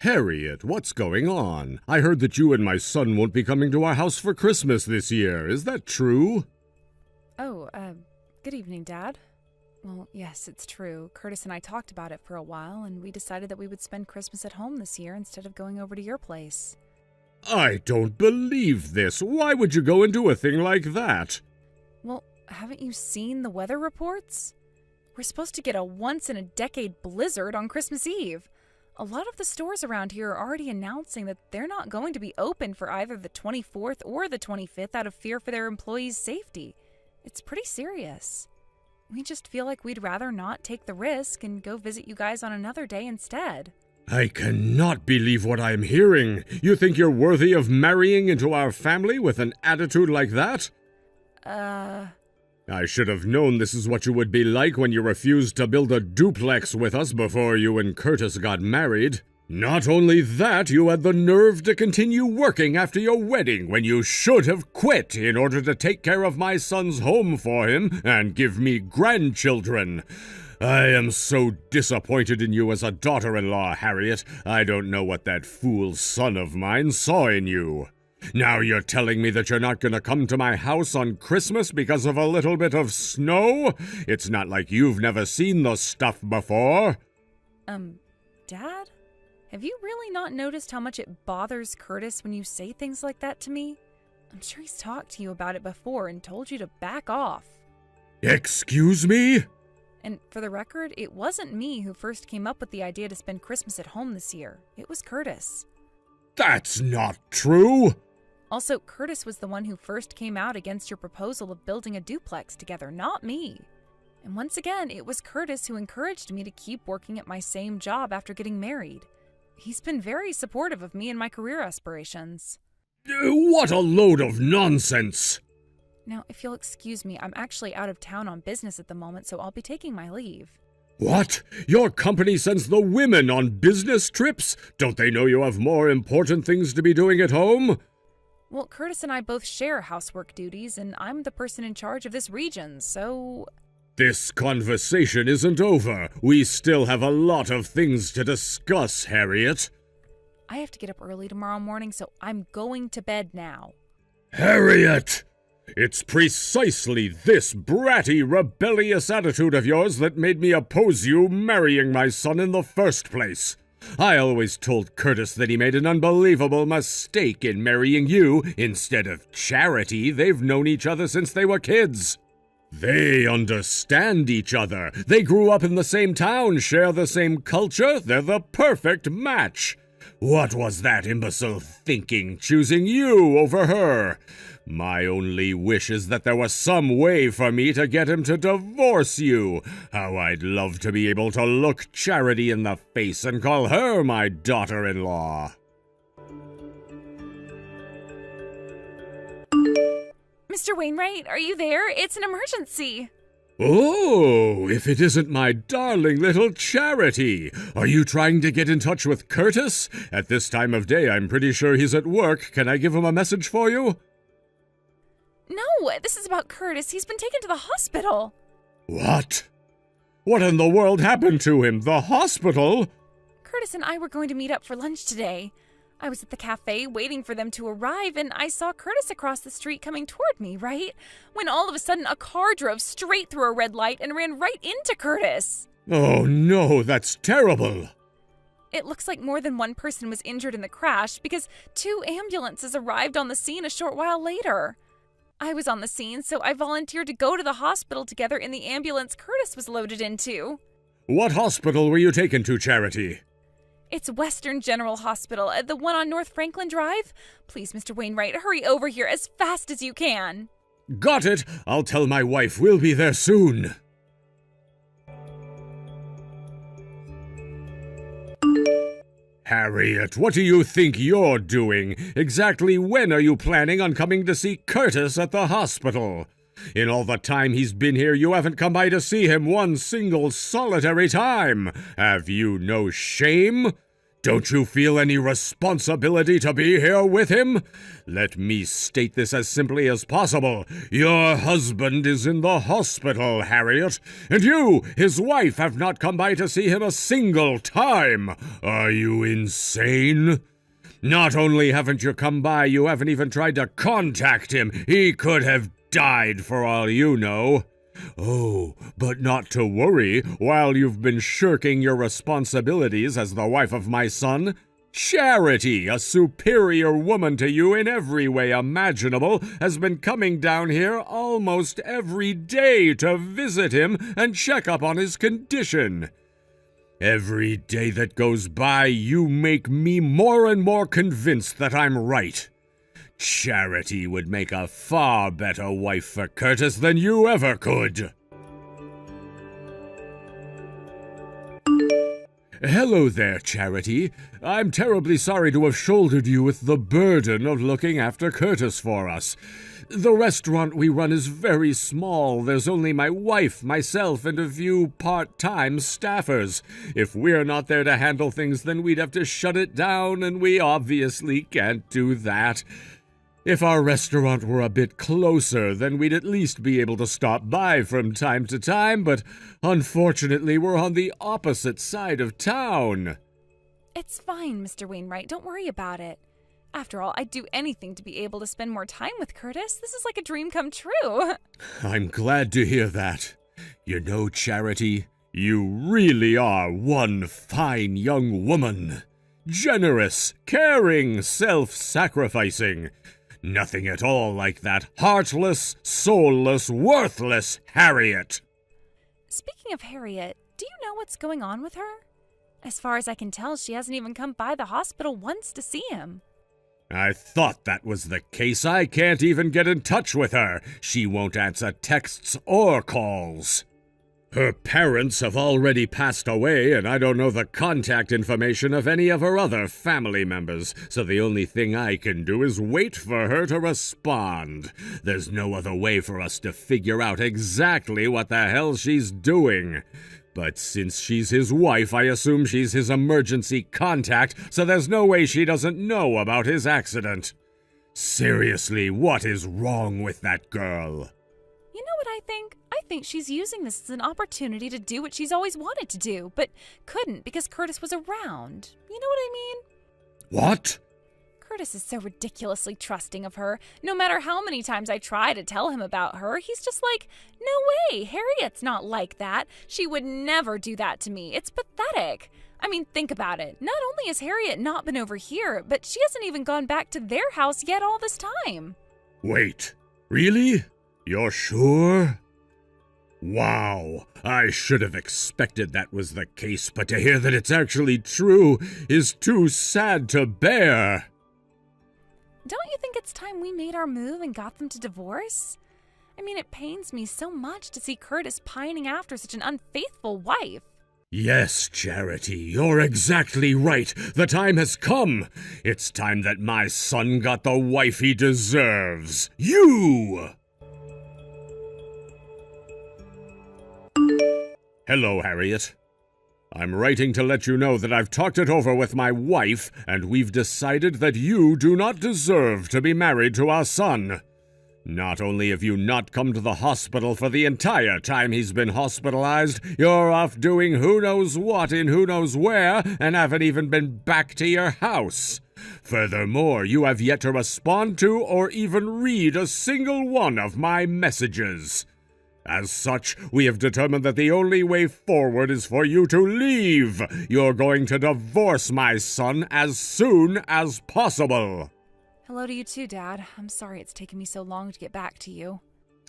Harriet, what's going on? I heard that you and my son won't be coming to our house for Christmas this year. Is that true? Oh, good evening, Dad. Well, yes, it's true. Curtis and I talked about it for a while, and we decided that we would spend Christmas at home this year instead of going over to your place. I don't believe this. Why would you go and do a thing like that? Well, haven't you seen the weather reports? We're supposed to get a once-in-a-decade blizzard on Christmas Eve. A lot of the stores around here are already announcing that they're not going to be open for either the 24th or the 25th out of fear for their employees' safety. It's pretty serious. We just feel like we'd rather not take the risk and go visit you guys on another day instead. I cannot believe what I'm hearing. You think you're worthy of marrying into our family with an attitude like that? I should have known this is what you would be like when you refused to build a duplex with us before you and Curtis got married. Not only that, you had the nerve to continue working after your wedding when you should have quit in order to take care of my son's home for him and give me grandchildren. I am so disappointed in you as a daughter-in-law, Harriet. I don't know what that fool son of mine saw in you. Now you're telling me that you're not going to come to my house on Christmas because of a little bit of snow? It's not like you've never seen the stuff before. Dad? Have you really not noticed how much it bothers Curtis when you say things like that to me? I'm sure he's talked to you about it before and told you to back off. Excuse me? And for the record, it wasn't me who first came up with the idea to spend Christmas at home this year. It was Curtis. That's not true. Also, Curtis was the one who first came out against your proposal of building a duplex together, not me. And once again, it was Curtis who encouraged me to keep working at my same job after getting married. He's been very supportive of me and my career aspirations. What a load of nonsense! Now, if you'll excuse me, I'm actually out of town on business at the moment, so I'll be taking my leave. What? Your company sends the women on business trips? Don't they know you have more important things to be doing at home? Well, Curtis and I both share housework duties, and I'm the person in charge of this region, so... This conversation isn't over. We still have a lot of things to discuss, Harriet. I have to get up early tomorrow morning, so I'm going to bed now. Harriet! It's precisely this bratty, rebellious attitude of yours that made me oppose you marrying my son in the first place. I always told Curtis that he made an unbelievable mistake in marrying you instead of Charity. They've known each other since they were kids. They understand each other. They grew up in the same town, share the same culture. They're the perfect match. What was that imbecile thinking, choosing you over her? My only wish is that there was some way for me to get him to divorce you. How I'd love to be able to look Charity in the face and call her my daughter-in-law. Mr. Wainwright, are you there? It's an emergency. Oh, if it isn't my darling little Charity. Are you trying to get in touch with Curtis? At this time of day, I'm pretty sure he's at work. Can I give him a message for you? No, this is about Curtis. He's been taken to the hospital. What? What in the world happened to him? The hospital? Curtis and I were going to meet up for lunch today. I was at the cafe waiting for them to arrive, and I saw Curtis across the street coming toward me, right? When all of a sudden a car drove straight through a red light and ran right into Curtis. Oh no, that's terrible. It looks like more than one person was injured in the crash because 2 ambulances arrived on the scene a short while later. I was on the scene, so I volunteered to go to the hospital together in the ambulance Curtis was loaded into. What hospital were you taken to, Charity? It's Western General Hospital, the one on North Franklin Drive. Please, Mr. Wainwright, hurry over here as fast as you can. Got it. I'll tell my wife we'll be there soon. Harriet, what do you think you're doing? Exactly when are you planning on coming to see Curtis at the hospital? In all the time he's been here, you haven't come by to see him one single solitary time. Have you no shame? Don't you feel any responsibility to be here with him? Let me state this as simply as possible. Your husband is in the hospital, Harriet, and you, his wife, have not come by to see him a single time. Are you insane? Not only haven't you come by, you haven't even tried to contact him. He could have died for all you know. Oh, but not to worry. While you've been shirking your responsibilities as the wife of my son, Charity, a superior woman to you in every way imaginable, has been coming down here almost every day to visit him and check up on his condition. Every day that goes by, you make me more and more convinced that I'm right. Charity would make a far better wife for Curtis than you ever could. Hello there, Charity. I'm terribly sorry to have shouldered you with the burden of looking after Curtis for us. The restaurant we run is very small. There's only my wife, myself, and a few part-time staffers. If we're not there to handle things, then we'd have to shut it down, and we obviously can't do that. If our restaurant were a bit closer, then we'd at least be able to stop by from time to time, but unfortunately we're on the opposite side of town. It's fine, Mr. Wainwright. Don't worry about it. After all, I'd do anything to be able to spend more time with Curtis. This is like a dream come true. I'm glad to hear that. You know, Charity, you really are one fine young woman. Generous, caring, self-sacrificing. Nothing at all like that heartless, soulless, worthless Harriet. Speaking of Harriet, do you know what's going on with her? As far as I can tell, she hasn't even come by the hospital once to see him. I thought that was the case. I can't even get in touch with her. She won't answer texts or calls. Her parents have already passed away, and I don't know the contact information of any of her other family members, so the only thing I can do is wait for her to respond. There's no other way for us to figure out exactly what the hell she's doing. But since she's his wife, I assume she's his emergency contact, so there's no way she doesn't know about his accident. Seriously, what is wrong with that girl? You know what I think? I think she's using this as an opportunity to do what she's always wanted to do, but couldn't because Curtis was around. You know what I mean? What? Curtis is so ridiculously trusting of her. No matter how many times I try to tell him about her, he's just like, no way, Harriet's not like that. She would never do that to me. It's pathetic. I mean, think about it. Not only has Harriet not been over here, but she hasn't even gone back to their house yet all this time. Wait, really? You're sure? Wow, I should have expected that was the case, but to hear that it's actually true is too sad to bear. Don't you think it's time we made our move and got them to divorce? I mean, it pains me so much to see Curtis pining after such an unfaithful wife. Yes, Charity, you're exactly right. The time has come. It's time that my son got the wife he deserves. You! Hello, Harriet. I'm writing to let you know that I've talked it over with my wife, and we've decided that you do not deserve to be married to our son. Not only have you not come to the hospital for the entire time he's been hospitalized, you're off doing who knows what in who knows where, and haven't even been back to your house. Furthermore, you have yet to respond to or even read a single one of my messages. As such, we have determined that the only way forward is for you to leave. You're going to divorce my son as soon as possible. Hello to you too, Dad. I'm sorry it's taken me so long to get back to you.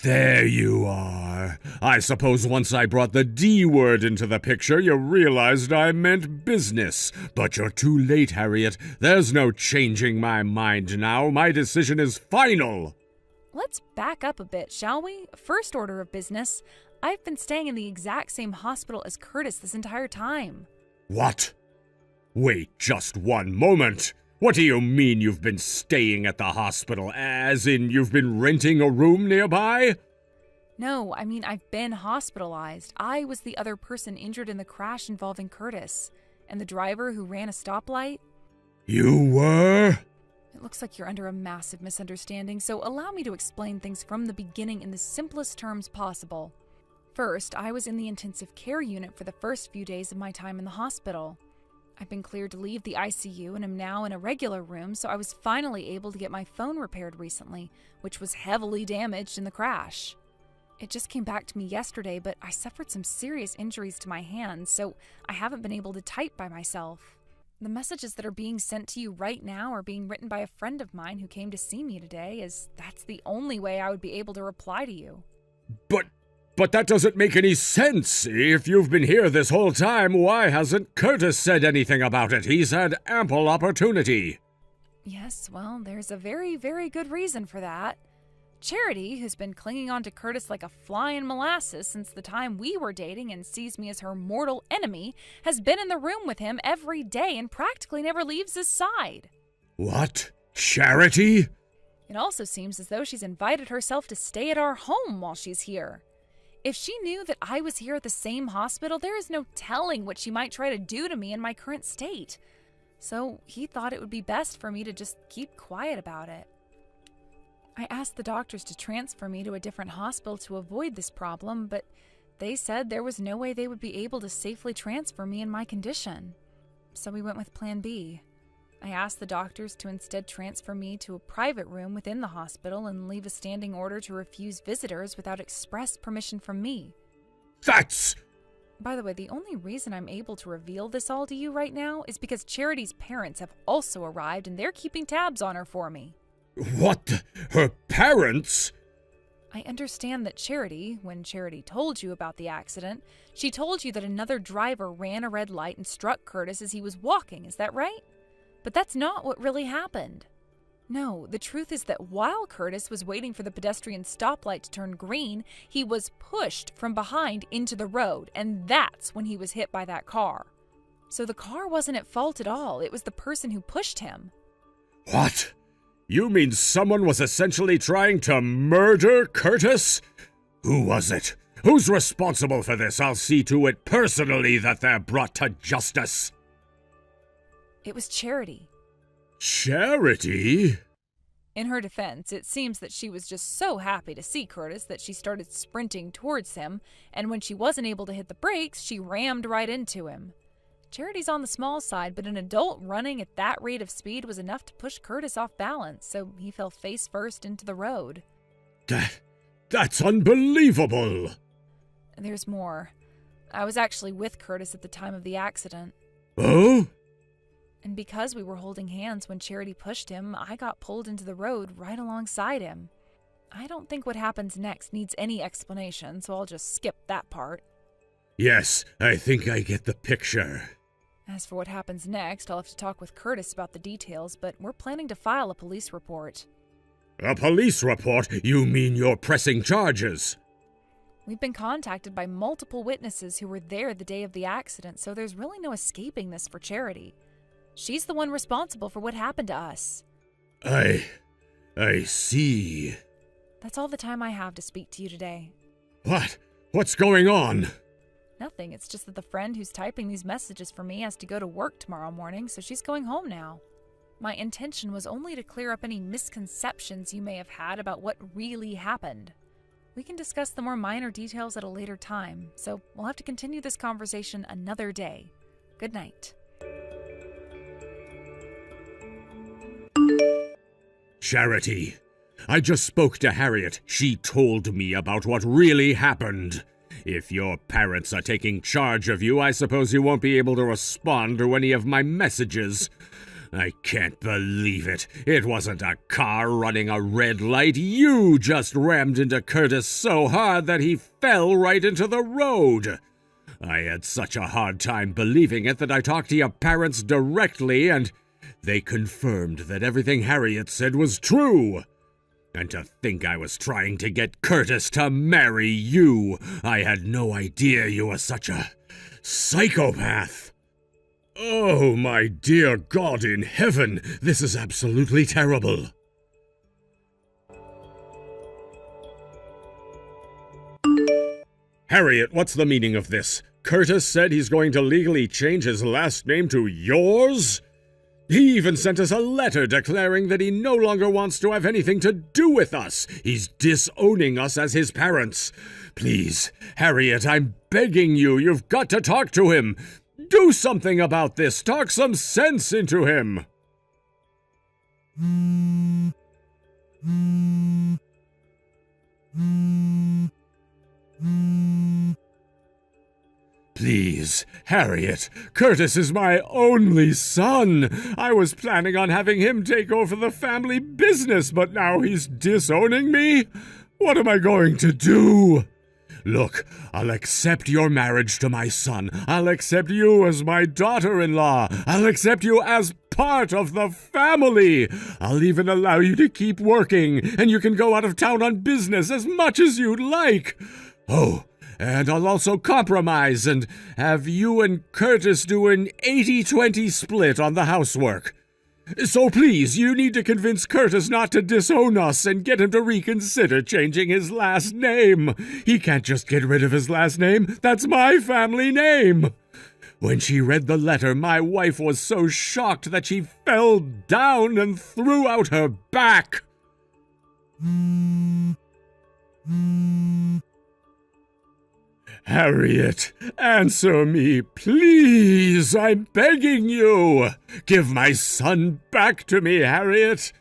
There you are. I suppose once I brought the D word into the picture, you realized I meant business. But you're too late, Harriet. There's no changing my mind now. My decision is final. Let's back up a bit, shall we? First order of business. I've been staying in the exact same hospital as Curtis this entire time. What? Wait just one moment. What do you mean you've been staying at the hospital? As in you've been renting a room nearby? No, I mean I've been hospitalized. I was the other person injured in the crash involving Curtis. and the driver who ran a stoplight. You were? It looks like you're under a massive misunderstanding, so allow me to explain things from the beginning in the simplest terms possible. First, I was in the intensive care unit for the first few days of my time in the hospital. I've been cleared to leave the ICU and am now in a regular room, so I was finally able to get my phone repaired recently, which was heavily damaged in the crash. It just came back to me yesterday, but I suffered some serious injuries to my hands, so I haven't been able to type by myself. The messages that are being sent to you right now are being written by a friend of mine who came to see me today, as that's the only way I would be able to reply to you. But that doesn't make any sense. If you've been here this whole time, why hasn't Curtis said anything about it? He's had ample opportunity. Yes, well, there's a very, very good reason for that. Charity, who's been clinging on to Curtis like a fly in molasses since the time we were dating and sees me as her mortal enemy, has been in the room with him every day and practically never leaves his side. What? Charity? It also seems as though she's invited herself to stay at our home while she's here. If she knew that I was here at the same hospital, there is no telling what she might try to do to me in my current state. So he thought it would be best for me to just keep quiet about it. I asked the doctors to transfer me to a different hospital to avoid this problem, but they said there was no way they would be able to safely transfer me in my condition. So we went with Plan B. I asked the doctors to instead transfer me to a private room within the hospital and leave a standing order to refuse visitors without express permission from me. That's... By the way, the only reason I'm able to reveal this all to you right now is because Charity's parents have also arrived and they're keeping tabs on her for me. What? Her parents? I understand that Charity, when Charity told you about the accident, she told you that another driver ran a red light and struck Curtis as he was walking, is that right? But that's not what really happened. No, the truth is that while Curtis was waiting for the pedestrian stoplight to turn green, he was pushed from behind into the road, and that's when he was hit by that car. So the car wasn't at fault at all, it was the person who pushed him. What? You mean someone was essentially trying to murder Curtis? Who was it? Who's responsible for this? I'll see to it personally that they're brought to justice. It was Charity. Charity? In her defense, it seems that she was just so happy to see Curtis that she started sprinting towards him, and when she wasn't able to hit the brakes, she rammed right into him. Charity's on the small side, but an adult running at that rate of speed was enough to push Curtis off balance, so he fell face first into the road. That's unbelievable! There's more. I was actually with Curtis at the time of the accident. Oh? And because we were holding hands when Charity pushed him, I got pulled into the road right alongside him. I don't think what happens next needs any explanation, so I'll just skip that part. Yes, I think I get the picture. As for what happens next, I'll have to talk with Curtis about the details, but we're planning to file a police report. A police report? You mean you're pressing charges? We've been contacted by multiple witnesses who were there the day of the accident, so there's really no escaping this for Charity. She's the one responsible for what happened to us. I see. That's all the time I have to speak to you today. What? What's going on? Nothing, it's just that the friend who's typing these messages for me has to go to work tomorrow morning, so she's going home now. My intention was only to clear up any misconceptions you may have had about what really happened. We can discuss the more minor details at a later time, so we'll have to continue this conversation another day. Good night. Charity, I just spoke to Harriet. She told me about what really happened. If your parents are taking charge of you, I suppose you won't be able to respond to any of my messages. I can't believe it. It wasn't a car running a red light. You just rammed into Curtis so hard that he fell right into the road. I had such a hard time believing it that I talked to your parents directly, and they confirmed that everything Harriet said was true. And to think I was trying to get Curtis to marry you. I had no idea you were such a psychopath. Oh, my dear God in heaven, this is absolutely terrible. Harriet, what's the meaning of this? Curtis said he's going to legally change his last name to yours? He even sent us a letter declaring that he no longer wants to have anything to do with us. He's disowning us as his parents. Please, Harriet, I'm begging you, you've got to talk to him. Do something about this. Talk some sense into him. Please, Harriet, Curtis is my only son. I was planning on having him take over the family business, but now he's disowning me? What am I going to do? Look, I'll accept your marriage to my son. I'll accept you as my daughter-in-law. I'll accept you as part of the family. I'll even allow you to keep working, and you can go out of town on business as much as you'd like. Oh, and I'll also compromise and have you and Curtis do an 80-20 split on the housework. So please, you need to convince Curtis not to disown us and get him to reconsider changing his last name. He can't just get rid of his last name. That's my family name. When she read the letter, my wife was so shocked that she fell down and threw out her back. Harriet, answer me, please. I'm begging you. Give my son back to me, Harriet.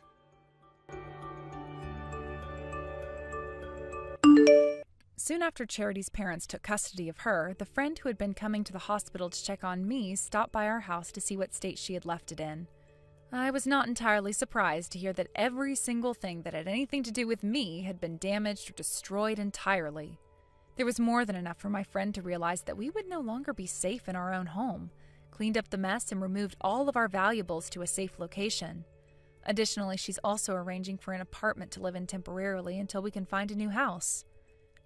Soon after Charity's parents took custody of her, the friend who had been coming to the hospital to check on me stopped by our house to see what state she had left it in. I was not entirely surprised to hear that every single thing that had anything to do with me had been damaged or destroyed entirely. There was more than enough for my friend to realize that we would no longer be safe in our own home, cleaned up the mess, and removed all of our valuables to a safe location. Additionally, she's also arranging for an apartment to live in temporarily until we can find a new house.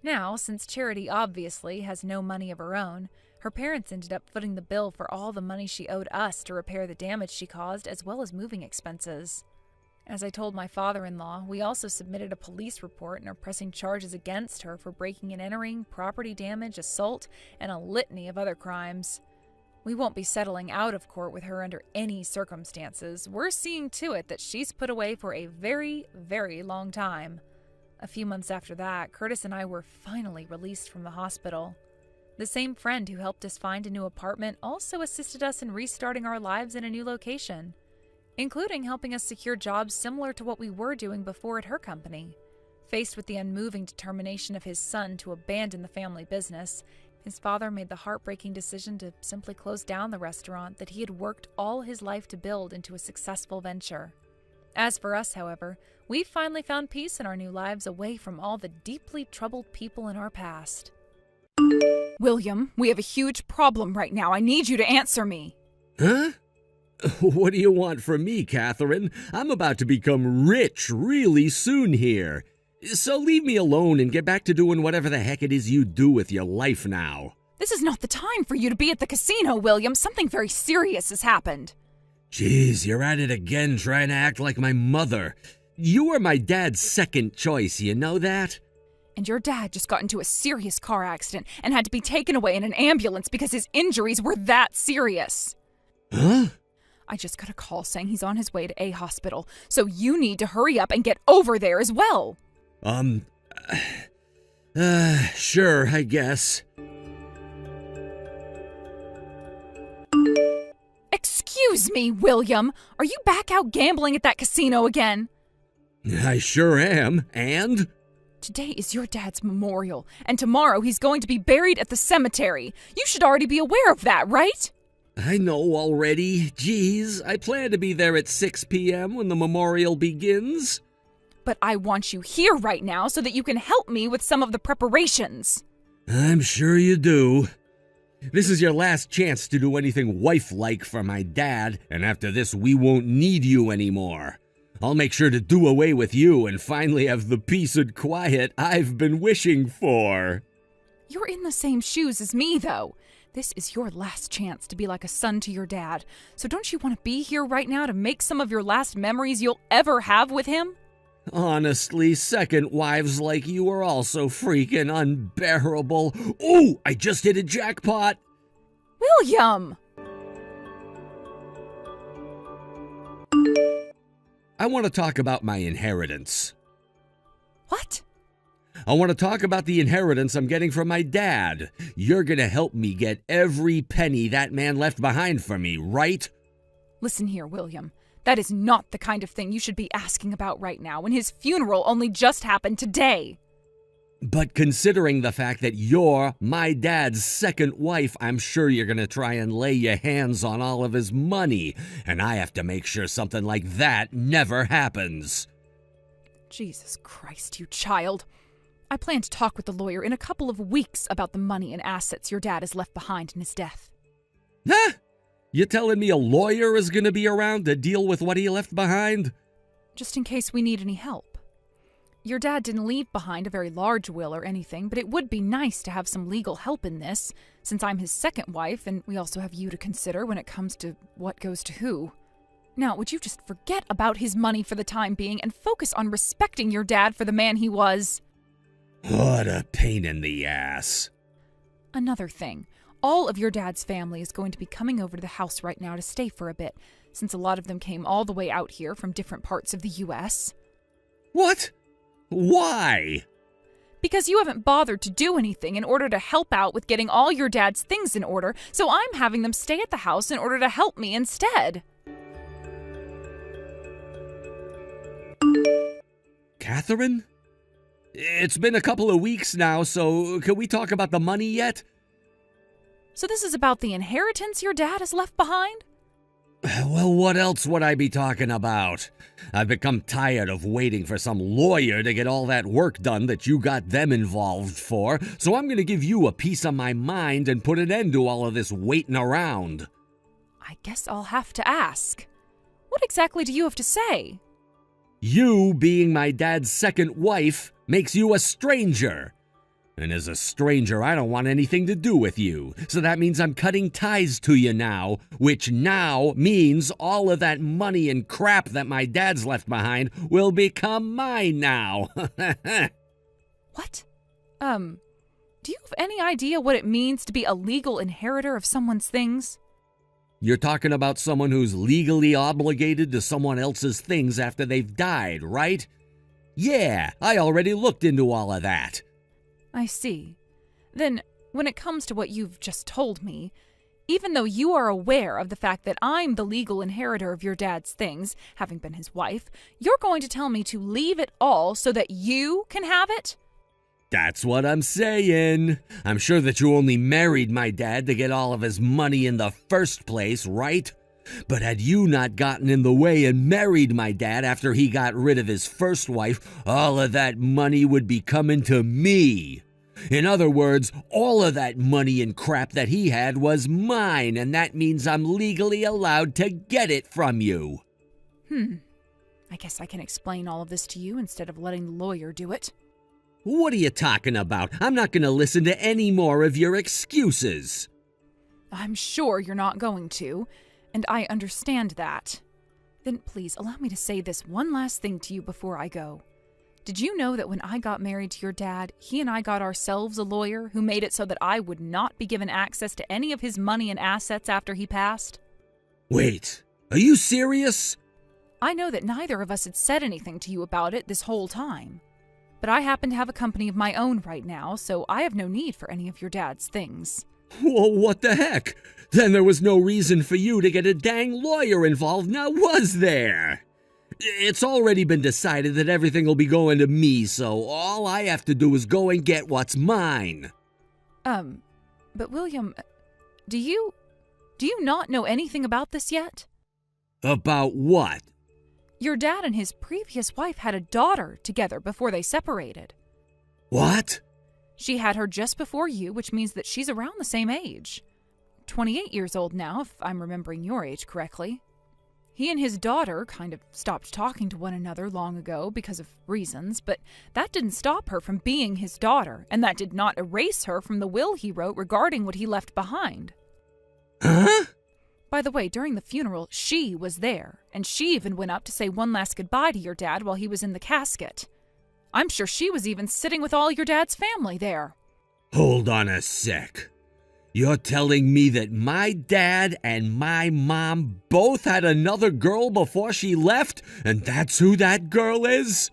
Now, since Charity obviously has no money of her own, her parents ended up footing the bill for all the money she owed us to repair the damage she caused, as well as moving expenses. As I told my father-in-law, we also submitted a police report and are pressing charges against her for breaking and entering, property damage, assault, and a litany of other crimes. We won't be settling out of court with her under any circumstances. We're seeing to it that she's put away for a very, very long time. A few months after that, Curtis and I were finally released from the hospital. The same friend who helped us find a new apartment also assisted us in restarting our lives in a new location, including helping us secure jobs similar to what we were doing before at her company. Faced with the unmoving determination of his son to abandon the family business, his father made the heartbreaking decision to simply close down the restaurant that he had worked all his life to build into a successful venture. As for us, however, we finally found peace in our new lives away from all the deeply troubled people in our past. William, we have a huge problem right now. I need you to answer me. Huh? What do you want from me, Catherine? I'm about to become rich really soon here. So leave me alone and get back to doing whatever the heck it is you do with your life now. This is not the time for you to be at the casino, William. Something very serious has happened. Jeez, you're at it again trying to act like my mother. You were my dad's second choice, you know that? And your dad just got into a serious car accident and had to be taken away in an ambulance because his injuries were that serious. Huh? I just got a call saying he's on his way to a hospital, so you need to hurry up and get over there as well. Sure, I guess. Excuse me, William. Are you back out gambling at that casino again? I sure am, and? Today is your dad's memorial, and tomorrow he's going to be buried at the cemetery. You should already be aware of that, right? I know already. Jeez, I plan to be there at 6 p.m. when the memorial begins. But I want you here right now so that you can help me with some of the preparations. I'm sure you do. This is your last chance to do anything wife-like for my dad, and after this we won't need you anymore. I'll make sure to do away with you and finally have the peace and quiet I've been wishing for. You're in the same shoes as me, though. This is your last chance to be like a son to your dad. So don't you want to be here right now to make some of your last memories you'll ever have with him? Honestly, second wives like you are also freaking unbearable. Ooh, I just hit a jackpot. William! I want to talk about my inheritance. What? I want to talk about the inheritance I'm getting from my dad. You're going to help me get every penny that man left behind for me, right? Listen here, William. That is not the kind of thing you should be asking about right now when his funeral only just happened today. But considering the fact that you're my dad's second wife, I'm sure you're going to try and lay your hands on all of his money, and I have to make sure something like that never happens. Jesus Christ, you child. I plan to talk with the lawyer in a couple of weeks about the money and assets your dad has left behind in his death. Huh? You telling me a lawyer is going to be around to deal with what he left behind? Just in case we need any help. Your dad didn't leave behind a very large will or anything, but it would be nice to have some legal help in this, since I'm his second wife and we also have you to consider when it comes to what goes to who. Now, would you just forget about his money for the time being and focus on respecting your dad for the man he was? What a pain in the ass. Another thing, all of your dad's family is going to be coming over to the house right now to stay for a bit, since a lot of them came all the way out here from different parts of the U.S. What? Why? Because you haven't bothered to do anything in order to help out with getting all your dad's things in order, so I'm having them stay at the house in order to help me instead. Catherine? It's been a couple of weeks now, so can we talk about the money yet? So this is about the inheritance your dad has left behind? Well, what else would I be talking about? I've become tired of waiting for some lawyer to get all that work done that you got them involved for, so I'm going to give you a piece of my mind and put an end to all of this waiting around. I guess I'll have to ask. What exactly do you have to say? You, being my dad's second wife, makes you a stranger. And as a stranger, I don't want anything to do with you. So that means I'm cutting ties to you now, which now means all of that money and crap that my dad's left behind will become mine now. What? Do you have any idea what it means to be a legal inheritor of someone's things? You're talking about someone who's legally obligated to someone else's things after they've died, right? Yeah, I already looked into all of that. I see. Then, when it comes to what you've just told me, even though you are aware of the fact that I'm the legal inheritor of your dad's things, having been his wife, you're going to tell me to leave it all so that you can have it? That's what I'm saying. I'm sure that you only married my dad to get all of his money in the first place, right? But had you not gotten in the way and married my dad after he got rid of his first wife, all of that money would be coming to me. In other words, all of that money and crap that he had was mine, and that means I'm legally allowed to get it from you. I guess I can explain all of this to you instead of letting the lawyer do it. What are you talking about? I'm not going to listen to any more of your excuses. I'm sure you're not going to, and I understand that. Then please allow me to say this one last thing to you before I go. Did you know that when I got married to your dad, he and I got ourselves a lawyer who made it so that I would not be given access to any of his money and assets after he passed? Wait, are you serious? I know that neither of us had said anything to you about it this whole time. But I happen to have a company of my own right now, so I have no need for any of your dad's things. Well, what the heck? Then there was no reason for you to get a dang lawyer involved, now was there? It's already been decided that everything will be going to me, so all I have to do is go and get what's mine. But William, do you not know anything about this yet? About what? Your dad and his previous wife had a daughter together before they separated. What? She had her just before you, which means that she's around the same age. 28 years old now, if I'm remembering your age correctly. He and his daughter kind of stopped talking to one another long ago because of reasons, but that didn't stop her from being his daughter, and that did not erase her from the will he wrote regarding what he left behind. Huh? By the way, during the funeral, she was there, and she even went up to say one last goodbye to your dad while he was in the casket. I'm sure she was even sitting with all your dad's family there. Hold on a sec. You're telling me that my dad and my mom both had another girl before she left, and that's who that girl is?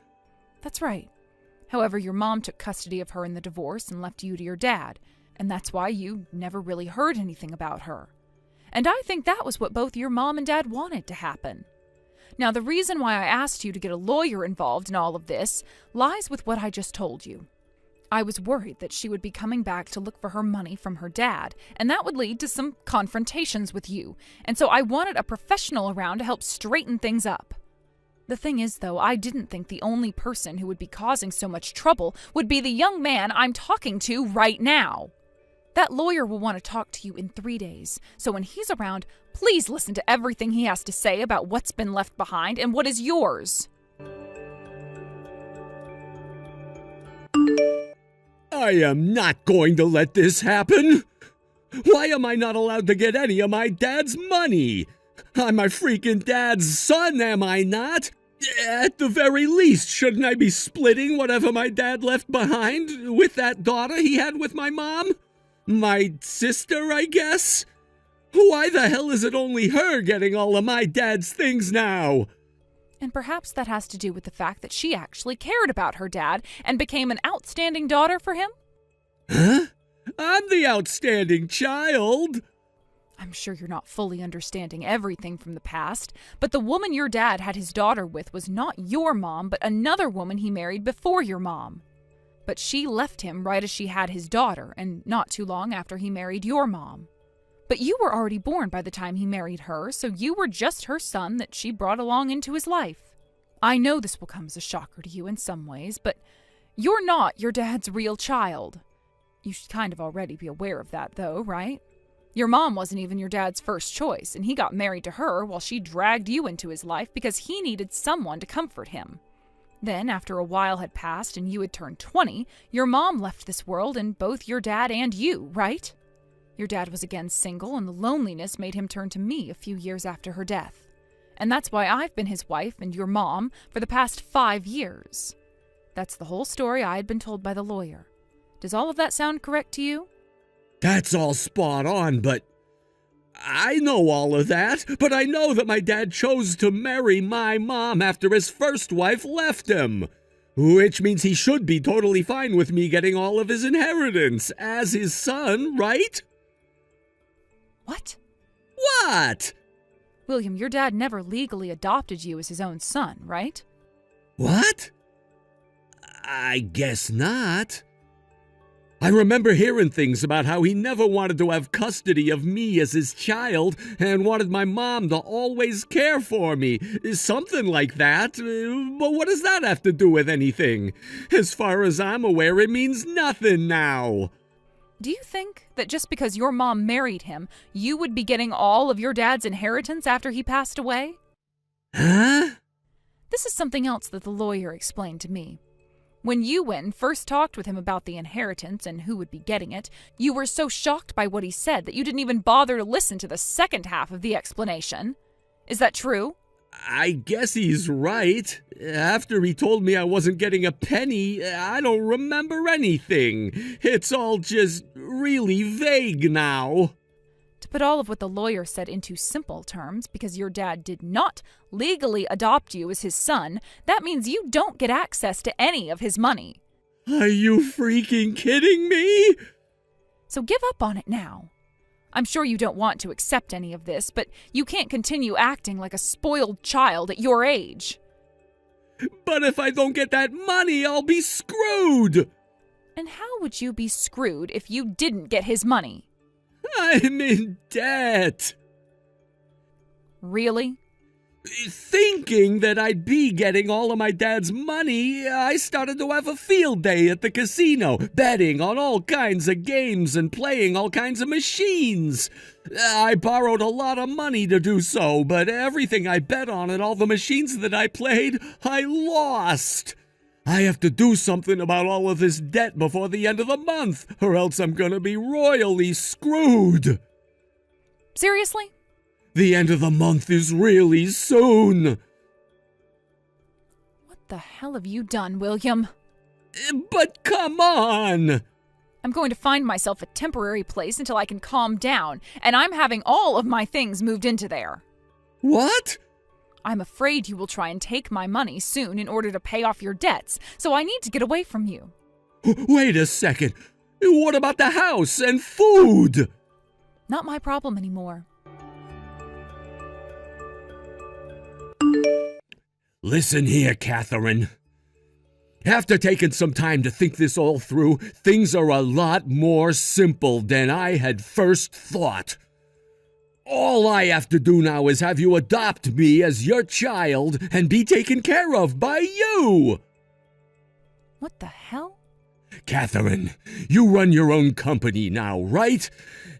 That's right. However, your mom took custody of her in the divorce and left you to your dad, and that's why you never really heard anything about her. And I think that was what both your mom and dad wanted to happen. Now, the reason why I asked you to get a lawyer involved in all of this lies with what I just told you. I was worried that she would be coming back to look for her money from her dad, and that would lead to some confrontations with you, and so I wanted a professional around to help straighten things up. The thing is, though, I didn't think the only person who would be causing so much trouble would be the young man I'm talking to right now. That lawyer will want to talk to you in 3 days, so when he's around, please listen to everything he has to say about what's been left behind and what is yours. I am not going to let this happen. Why am I not allowed to get any of my dad's money? I'm my freaking dad's son, am I not? At the very least, shouldn't I be splitting whatever my dad left behind with that daughter he had with my mom? My sister, I guess? Why the hell is it only her getting all of my dad's things now? And perhaps that has to do with the fact that she actually cared about her dad and became an outstanding daughter for him? Huh? I'm the outstanding child. I'm sure you're not fully understanding everything from the past, but the woman your dad had his daughter with was not your mom, but another woman he married before your mom. But she left him right as she had his daughter, and not too long after he married your mom. But you were already born by the time he married her, so you were just her son that she brought along into his life. I know this will come as a shocker to you in some ways, but you're not your dad's real child. You should kind of already be aware of that, though, right? Your mom wasn't even your dad's first choice, and he got married to her while she dragged you into his life because he needed someone to comfort him. Then, after a while had passed and you had turned 20, your mom left this world and both your dad and you, right? Your dad was again single, and the loneliness made him turn to me a few years after her death. And that's why I've been his wife and your mom for the past 5 years. That's the whole story I had been told by the lawyer. Does all of that sound correct to you? That's all spot on, but I know all of that. But I know that my dad chose to marry my mom after his first wife left him. Which means he should be totally fine with me getting all of his inheritance as his son, right? What? What? William, your dad never legally adopted you as his own son, right? What? I guess not. I remember hearing things about how he never wanted to have custody of me as his child and wanted my mom to always care for me. Something like that. But what does that have to do with anything? As far as I'm aware, it means nothing now. Do you think that just because your mom married him, you would be getting all of your dad's inheritance after he passed away? Huh? This is something else that the lawyer explained to me. When you went and first talked with him about the inheritance and who would be getting it, you were so shocked by what he said that you didn't even bother to listen to the second half of the explanation. Is that true? I guess he's right. After he told me I wasn't getting a penny, I don't remember anything. It's all just really vague now. To put all of what the lawyer said into simple terms, because your dad did not legally adopt you as his son, that means you don't get access to any of his money. Are you freaking kidding me? So give up on it now. I'm sure you don't want to accept any of this, but you can't continue acting like a spoiled child at your age. But if I don't get that money, I'll be screwed. And how would you be screwed if you didn't get his money? I'm in debt. Really? Thinking that I'd be getting all of my dad's money, I started to have a field day at the casino, betting on all kinds of games and playing all kinds of machines. I borrowed a lot of money to do so, but everything I bet on and all the machines that I played, I lost. I have to do something about all of this debt before the end of the month, or else I'm gonna be royally screwed. Seriously? The end of the month is really soon. What the hell have you done, William? But come on! I'm going to find myself a temporary place until I can calm down, and I'm having all of my things moved into there. What? I'm afraid you will try and take my money soon in order to pay off your debts, so I need to get away from you. Wait a second. What about the house and food? Not my problem anymore. Listen here, Catherine. After taking some time to think this all through, things are a lot more simple than I had first thought. All I have to do now is have you adopt me as your child and be taken care of by you. What the hell? Catherine, you run your own company now, right?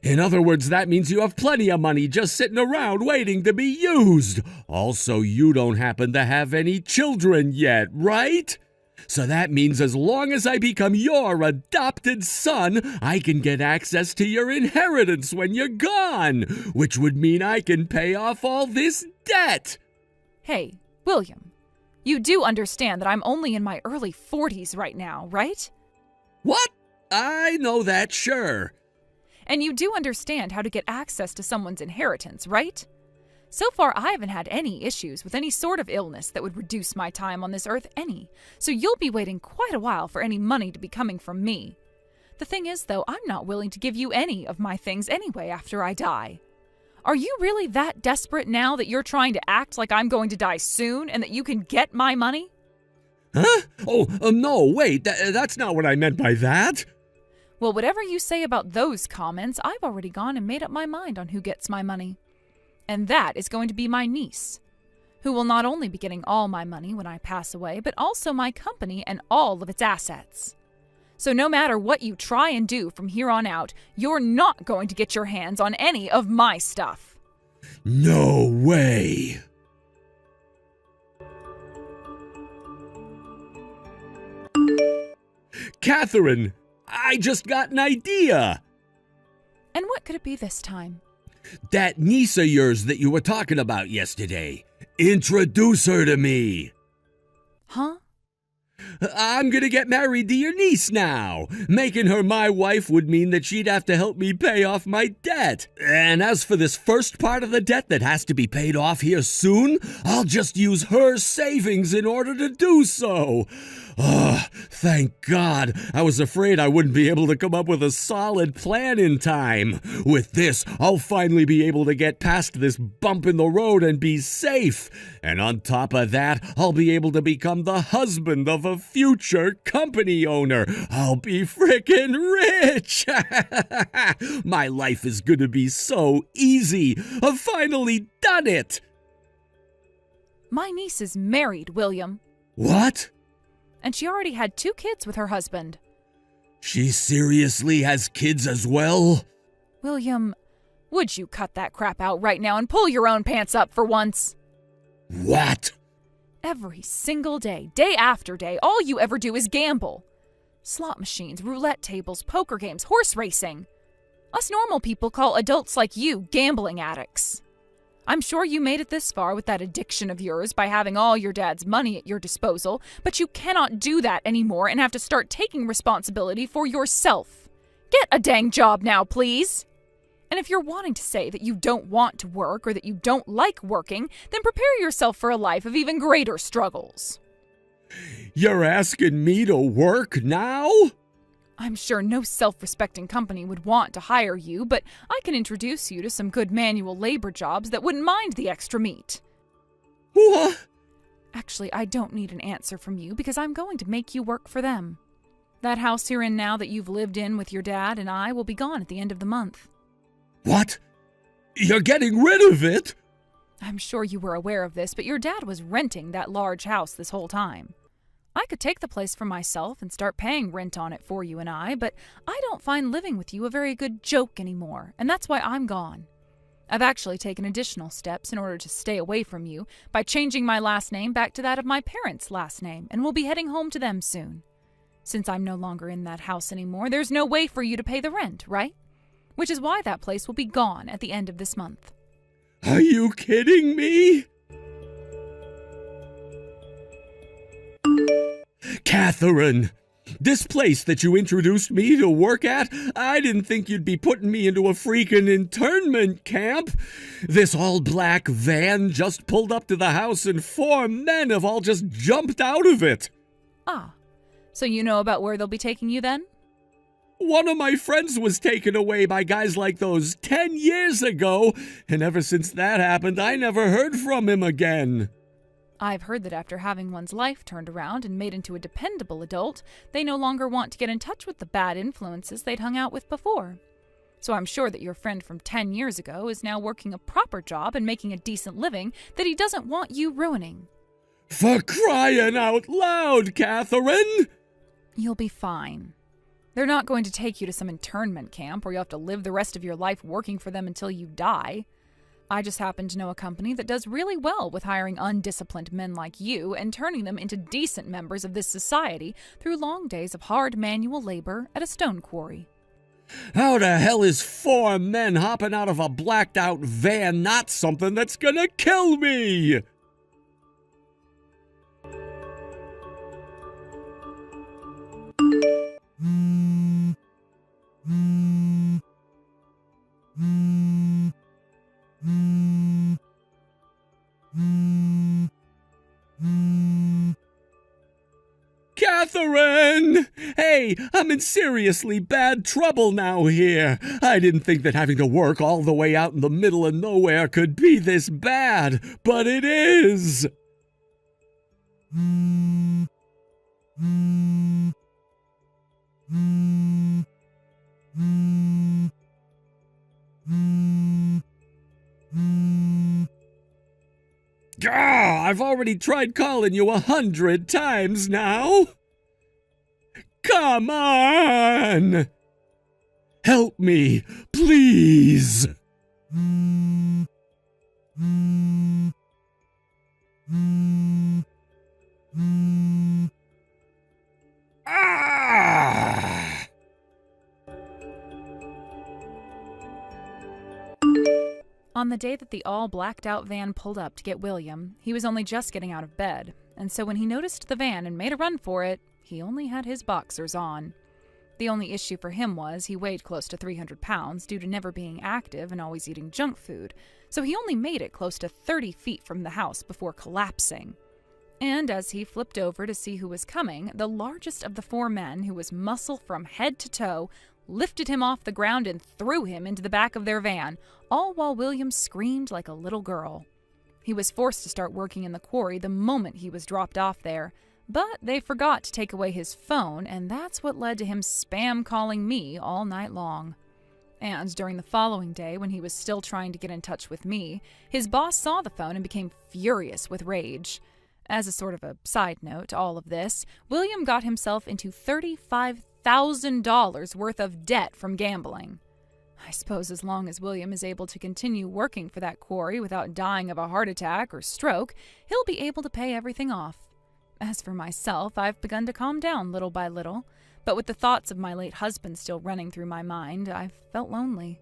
In other words, that means you have plenty of money just sitting around waiting to be used. Also, you don't happen to have any children yet, right? So that means as long as I become your adopted son, I can get access to your inheritance when you're gone, which would mean I can pay off all this debt. Hey, William, you do understand that I'm only in my early 40s right now, right? What? I know that, sure. And you do understand how to get access to someone's inheritance, right? So far, I haven't had any issues with any sort of illness that would reduce my time on this earth any, so you'll be waiting quite a while for any money to be coming from me. The thing is, though, I'm not willing to give you any of my things anyway after I die. Are you really that desperate now that you're trying to act like I'm going to die soon and that you can get my money? Huh? No, wait, that's not what I meant by that. Well, whatever you say about those comments, I've already gone and made up my mind on who gets my money. And that is going to be my niece, who will not only be getting all my money when I pass away, but also my company and all of its assets. So no matter what you try and do from here on out, you're not going to get your hands on any of my stuff. No way. Catherine, I just got an idea. And what could it be this time? That niece of yours that you were talking about yesterday. Introduce her to me. Huh? I'm gonna get married to your niece now. Making her my wife would mean that she'd have to help me pay off my debt. And as for this first part of the debt that has to be paid off here soon, I'll just use her savings in order to do so. Oh, thank God. I was afraid I wouldn't be able to come up with a solid plan in time. With this, I'll finally be able to get past this bump in the road and be safe. And on top of that, I'll be able to become the husband of a future company owner. I'll be frickin' rich. My life is gonna be so easy. I've finally done it. My niece is married, William. What? And she already had 2 kids with her husband. She seriously has kids as well? William, would you cut that crap out right now and pull your own pants up for once? What? Every single day, day after day, all you ever do is gamble. Slot machines, roulette tables, poker games, horse racing. Us normal people call adults like you gambling addicts. I'm sure you made it this far with that addiction of yours by having all your dad's money at your disposal, but you cannot do that anymore and have to start taking responsibility for yourself. Get a dang job now, please. And if you're wanting to say that you don't want to work or that you don't like working, then prepare yourself for a life of even greater struggles. You're asking me to work now? I'm sure no self-respecting company would want to hire you, but I can introduce you to some good manual labor jobs that wouldn't mind the extra meat. What? Actually, I don't need an answer from you because I'm going to make you work for them. That house you're in now that you've lived in with your dad and I will be gone at the end of the month. What? You're getting rid of it? I'm sure you were aware of this, but your dad was renting that large house this whole time. I could take the place for myself and start paying rent on it for you and I, but I don't find living with you a very good joke anymore, and that's why I'm gone. I've actually taken additional steps in order to stay away from you by changing my last name back to that of my parents' last name, and will be heading home to them soon. Since I'm no longer in that house anymore, there's no way for you to pay the rent, right? Which is why that place will be gone at the end of this month. Are you kidding me? Catherine, This place that you introduced me to work at, I didn't think you'd be putting me into a freaking internment camp. This all-black van just pulled up to the house and 4 men have all just jumped out of it. Ah, so you know about where they'll be taking you then? One of my friends was taken away by guys like those 10 years ago, and ever since that happened, I never heard from him again. I've heard that after having one's life turned around and made into a dependable adult, they no longer want to get in touch with the bad influences they'd hung out with before. So I'm sure that your friend from 10 years ago is now working a proper job and making a decent living that he doesn't want you ruining. For crying out loud, Catherine! You'll be fine. They're not going to take you to some internment camp where you'll have to live the rest of your life working for them until you die. I just happen to know a company that does really well with hiring undisciplined men like you and turning them into decent members of this society through long days of hard manual labor at a stone quarry. How the hell is 4 men hopping out of a blacked-out van not something that's gonna kill me? Catherine! Hey, I'm in seriously bad trouble now here. I didn't think that having to work all the way out in the middle of nowhere could be this bad, but it is. I've already tried calling you 100 times now. Come on! Help me, please! Ah! On the day that the all-blacked-out van pulled up to get William, he was only just getting out of bed, and so when he noticed the van and made a run for it, he only had his boxers on. The only issue for him was he weighed close to 300 pounds due to never being active and always eating junk food, so he only made it close to 30 feet from the house before collapsing. And as he flipped over to see who was coming, the largest of the 4 men, who was muscle from head to toe, lifted him off the ground and threw him into the back of their van, all while William screamed like a little girl. He was forced to start working in the quarry the moment he was dropped off there, but they forgot to take away his phone, and that's what led to him spam calling me all night long. And during the following day, when he was still trying to get in touch with me, his boss saw the phone and became furious with rage. As a sort of a side note to all of this, William got himself into $35,000 worth of debt from gambling. I suppose as long as William is able to continue working for that quarry without dying of a heart attack or stroke, he'll be able to pay everything off. As for myself, I've begun to calm down little by little, but with the thoughts of my late husband still running through my mind, I've felt lonely.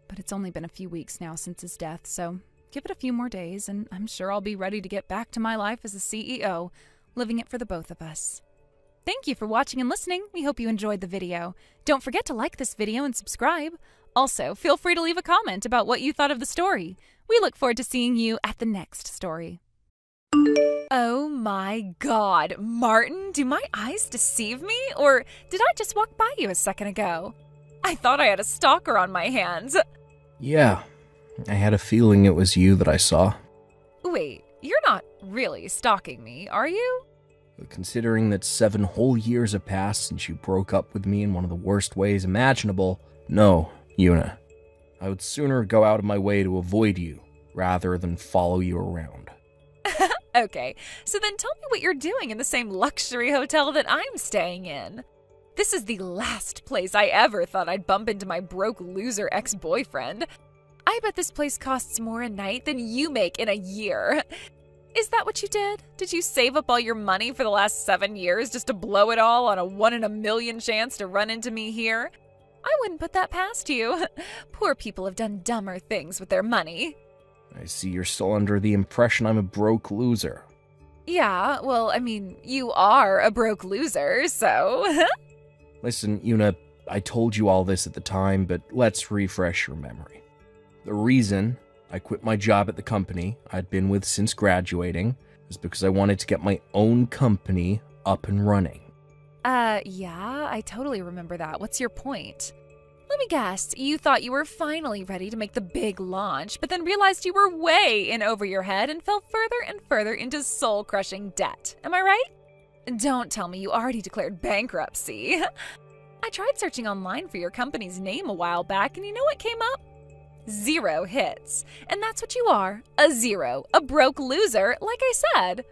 But it's only been a few weeks now since his death, so give it a few more days, and I'm sure I'll be ready to get back to my life as a CEO, living it for the both of us. Thank you for watching and listening. We hope you enjoyed the video. Don't forget to like this video and subscribe. Also, feel free to leave a comment about what you thought of the story. We look forward to seeing you at the next story. Oh my God, Martin, do my eyes deceive me? Or did I just walk by you a second ago? I thought I had a stalker on my hands. Yeah, I had a feeling it was you that I saw. Wait, you're not really stalking me, are you? Considering that 7 whole years have passed since you broke up with me in one of the worst ways imaginable, no, Una. I would sooner go out of my way to avoid you, rather than follow you around. Okay, so then tell me what you're doing in the same luxury hotel that I'm staying in. This is the last place I ever thought I'd bump into my broke loser ex-boyfriend. I bet this place costs more a night than you make in a year. Is that what you did? Did you save up all your money for the last 7 years just to blow it all on a 1 in a million chance to run into me here? I wouldn't put that past you. Poor people have done dumber things with their money. I see you're still under the impression I'm a broke loser. Yeah, well, I mean, you are a broke loser, so. Listen, Una, I told you all this at the time, but let's refresh your memory. The reason I quit my job at the company I'd been with since graduating is because I wanted to get my own company up and running. Yeah, I totally remember that. What's your point? Let me guess, you thought you were finally ready to make the big launch, but then realized you were way in over your head and fell further and further into soul-crushing debt. Am I right? Don't tell me you already declared bankruptcy. I tried searching online for your company's name a while back, and you know what came up? 0 hits. And that's what you are, a zero, a broke loser, like I said.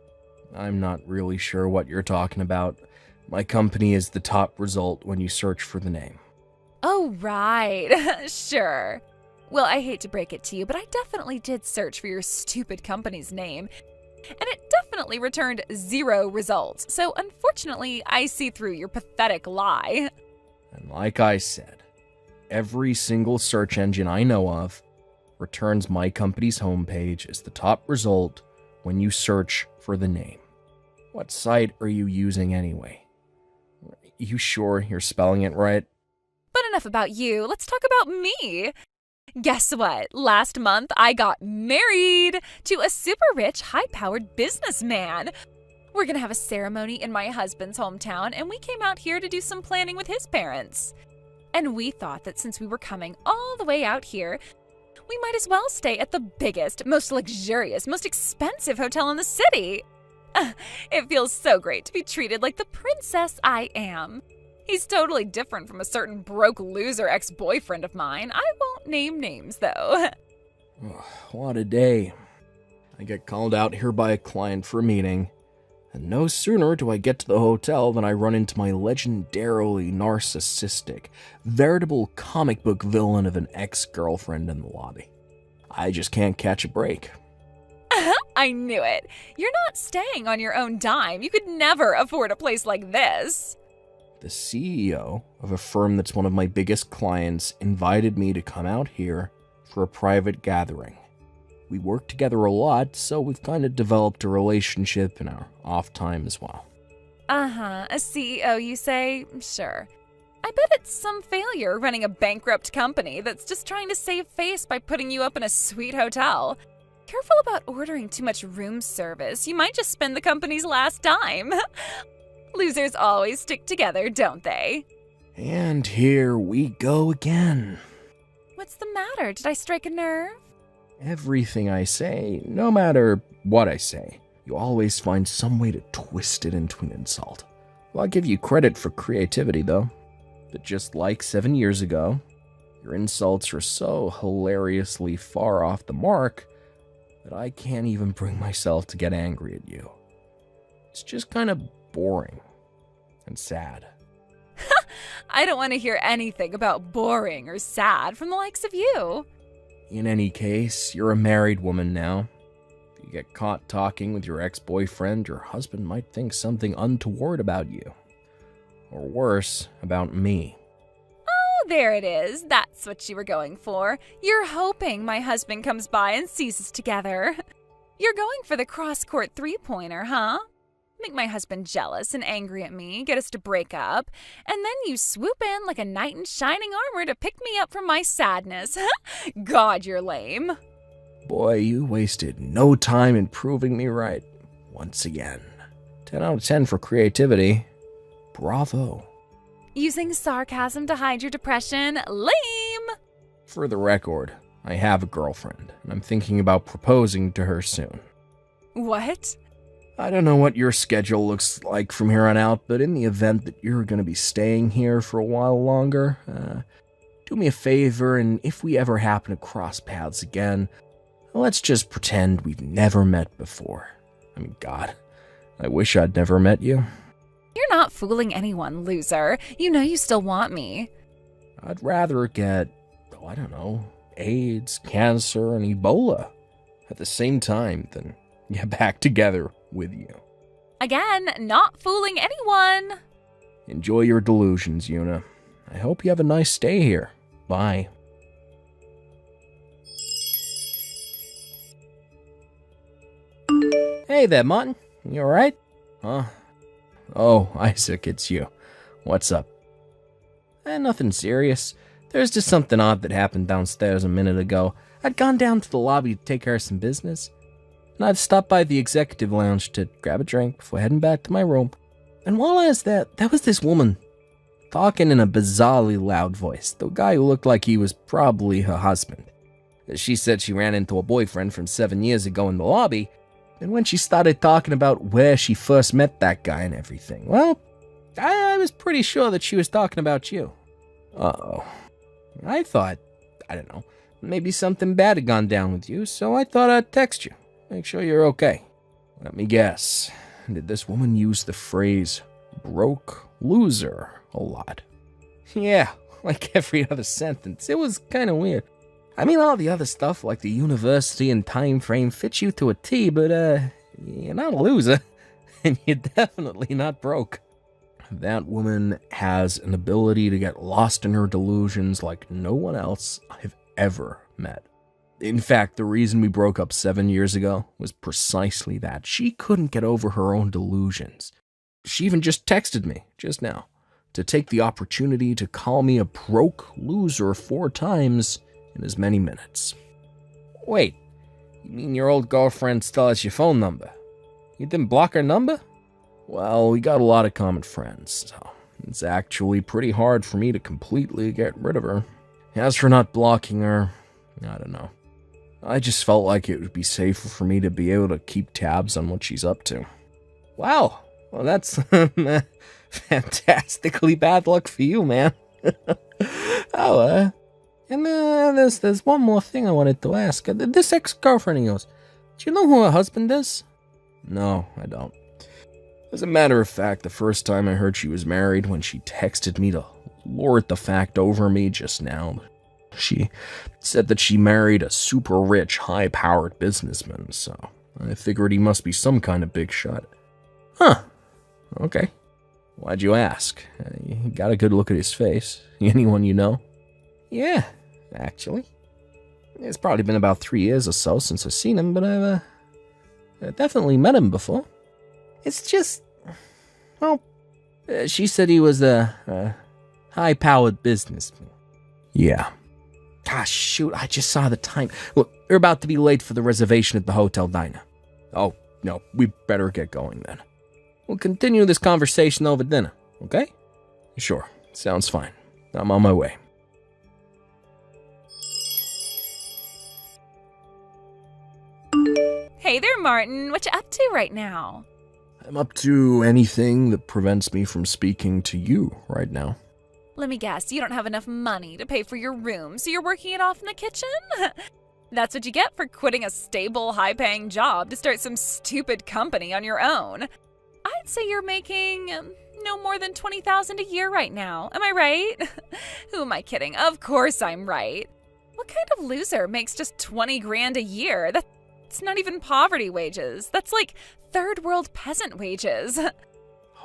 I'm not really sure what you're talking about. My company is the top result when you search for the name. Oh, right. Sure. Well, I hate to break it to you, but I definitely did search for your stupid company's name, and it definitely returned 0 results. So, unfortunately, I see through your pathetic lie. And like I said, every single search engine I know of returns my company's homepage as the top result when you search for the name. What site are you using anyway? You sure you're spelling it right? But enough about you. Let's talk about me. Guess what? Last month, I got married to a super rich, high-powered businessman. We're gonna have a ceremony in my husband's hometown, and we came out here to do some planning with his parents. And we thought that since we were coming all the way out here, we might as well stay at the biggest, most luxurious, most expensive hotel in the city. It feels so great to be treated like the princess I am. He's totally different from a certain broke loser ex-boyfriend of mine. I won't name names, though. What a day. I get called out here by a client for a meeting, and no sooner do I get to the hotel than I run into my legendarily narcissistic, veritable comic book villain of an ex-girlfriend in the lobby. I just can't catch a break. I knew it. You're not staying on your own dime. You could never afford a place like this. The CEO of a firm that's one of my biggest clients invited me to come out here for a private gathering. We work together a lot, so we've kind of developed a relationship in our off time as well. A CEO, you say? Sure. I bet it's some failure running a bankrupt company that's just trying to save face by putting you up in a sweet hotel. Careful about ordering too much room service. You might just spend the company's last dime. Losers always stick together, don't they? And here we go again. What's the matter? Did I strike a nerve? Everything I say, no matter what I say, you always find some way to twist it into an insult. Well, I'll give you credit for creativity, though. But just like 7 years ago, your insults are so hilariously far off the mark that I can't even bring myself to get angry at you. It's just kind of boring and sad. I don't want to hear anything about boring or sad from the likes of you. In any case, you're a married woman now. If you get caught talking with your ex-boyfriend, your husband might think something untoward about you. Or worse, about me. Oh, there it is. That's what you were going for. You're hoping my husband comes by and sees us together. You're going for the cross-court three-pointer, huh? Make my husband jealous and angry at me, get us to break up, and then you swoop in like a knight in shining armor to pick me up from my sadness. God, you're lame. Boy, you wasted no time in proving me right. Once again. 10 out of 10 for creativity. Bravo. Using sarcasm to hide your depression? Lame! For the record, I have a girlfriend, and I'm thinking about proposing to her soon. What? I don't know what your schedule looks like from here on out, but in the event that you're going to be staying here for a while longer, do me a favor, and if we ever happen to cross paths again, let's just pretend we've never met before. I mean, God, I wish I'd never met you. You're not fooling anyone, loser. You know you still want me. I'd rather get, I don't know, AIDS, cancer, and Ebola at the same time than get back together with you. Again, not fooling anyone. Enjoy your delusions, Una. I hope you have a nice stay here. Bye. Hey there, Martin. You alright? Huh? Oh, Isaac, it's you. What's up? Nothing serious. There's just something odd that happened downstairs a minute ago. I'd gone down to the lobby to take care of some business, and I'd stopped by the executive lounge to grab a drink before heading back to my room. And while I was there was this woman talking in a bizarrely loud voice, the guy who looked like he was probably her husband. She said she ran into a boyfriend from 7 years ago in the lobby, and when she started talking about where she first met that guy and everything, well, I was pretty sure that she was talking about you. Uh-oh. I thought, I don't know, maybe something bad had gone down with you, so I thought I'd text you, make sure you're okay. Let me guess, did this woman use the phrase broke loser a lot? Yeah, like every other sentence. It was kind of weird. I mean, all the other stuff like the university and time frame fits you to a T, but you're not a loser, and you're definitely not broke. That woman has an ability to get lost in her delusions like no one else I've ever met. In fact, the reason we broke up 7 years ago was precisely that. She couldn't get over her own delusions. She even just texted me, just now, to take the opportunity to call me a broke loser 4 times in as many minutes. Wait, you mean your old girlfriend still has your phone number? You didn't block her number? Well, we got a lot of common friends, so it's actually pretty hard for me to completely get rid of her. As for not blocking her, I don't know. I just felt like it would be safer for me to be able to keep tabs on what she's up to. Wow, well that's fantastically bad luck for you, man. And there's one more thing I wanted to ask. This ex-girlfriend of yours, do you know who her husband is? No, I don't. As a matter of fact, the first time I heard she was married, when she texted me to lord the fact over me just now, she said that she married a super rich, high-powered businessman, so I figured he must be some kind of big shot. Huh. Okay. Why'd you ask? You got a good look at his face. Anyone you know? Yeah, actually. It's probably been about 3 years or so since I've seen him, but I've definitely met him before. It's just, well, she said he was a high-powered businessman. Yeah. Gosh, shoot, I just saw the time. Look, we're about to be late for the reservation at the hotel diner. Oh, no, we better get going then. We'll continue this conversation over dinner, okay? Sure, sounds fine. I'm on my way. Hey there, Martin. What you up to right now? I'm up to anything that prevents me from speaking to you right now. Let me guess, you don't have enough money to pay for your room, so you're working it off in the kitchen? That's what you get for quitting a stable, high-paying job to start some stupid company on your own. I'd say you're making no more than $20,000 a year right now. Am I right? Who am I kidding? Of course I'm right. What kind of loser makes just 20 grand a year? That's not even poverty wages. That's like third world peasant wages.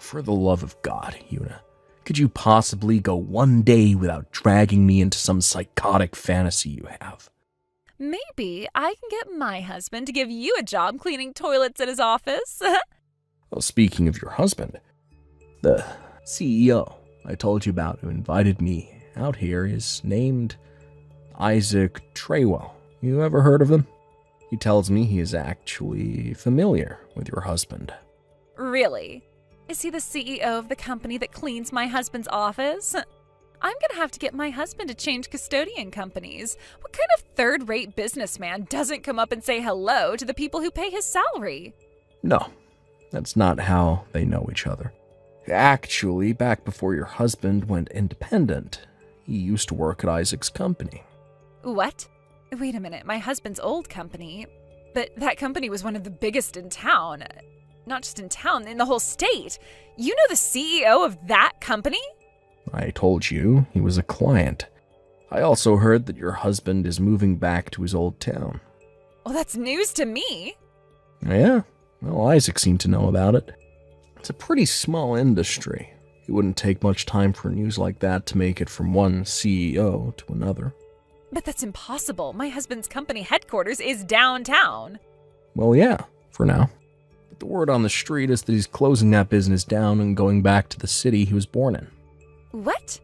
For the love of God, Una, could you possibly go one day without dragging me into some psychotic fantasy you have? Maybe I can get my husband to give you a job cleaning toilets at his office. Well, speaking of your husband, the CEO I told you about who invited me out here is named Isaac Treywell. You ever heard of him? He tells me he is actually familiar with your husband. Really? Is he the CEO of the company that cleans my husband's office? I'm gonna have to get my husband to change custodian companies. What kind of third-rate businessman doesn't come up and say hello to the people who pay his salary? No, that's not how they know each other. Actually, back before your husband went independent, he used to work at Isaac's company. What? Wait a minute, my husband's old company? But that company was one of the biggest in town. Not just in town, in the whole state. You know the CEO of that company? I told you he was a client. I also heard that your husband is moving back to his old town. Well, that's news to me. Yeah, well, Isaac seemed to know about it. It's a pretty small industry. It wouldn't take much time for news like that to make it from one CEO to another. But that's impossible. My husband's company headquarters is downtown. Well, yeah, for now. but the word on the street is that he's closing that business down and going back to the city he was born in. What?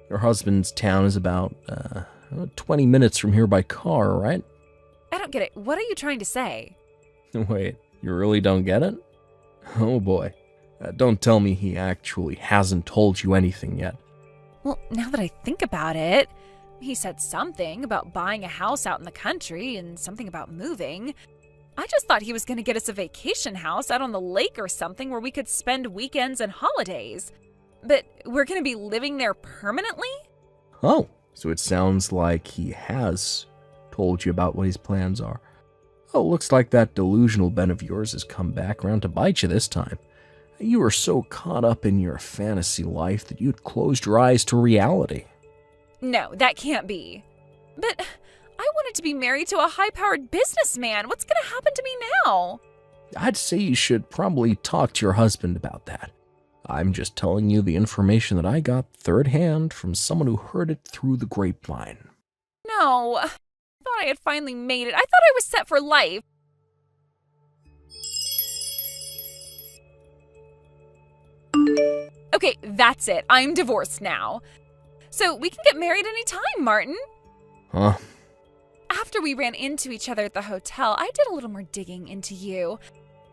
Your husband's town is about 20 minutes from here by car, right? I don't get it. What are you trying to say? Wait, you really don't get it? Oh boy. Don't tell me he actually hasn't told you anything yet. Well, now that I think about it, he said something about buying a house out in the country and something about moving. I just thought he was going to get us a vacation house out on the lake or something where we could spend weekends and holidays. But we're going to be living there permanently? Oh, so it sounds like he has told you about what his plans are. Oh, looks like that delusional Ben of yours has come back around to bite you this time. You were so caught up in your fantasy life that you'd closed your eyes to reality. No, that can't be. But I wanted to be married to a high-powered businessman. What's going to happen to me now? I'd say you should probably talk to your husband about that. I'm just telling you the information that I got third hand from someone who heard it through the grapevine. No, I thought I had finally made it. I thought I was set for life. Okay, that's it. I'm divorced now. So we can get married anytime, Martin. Huh? After we ran into each other at the hotel, I did a little more digging into you.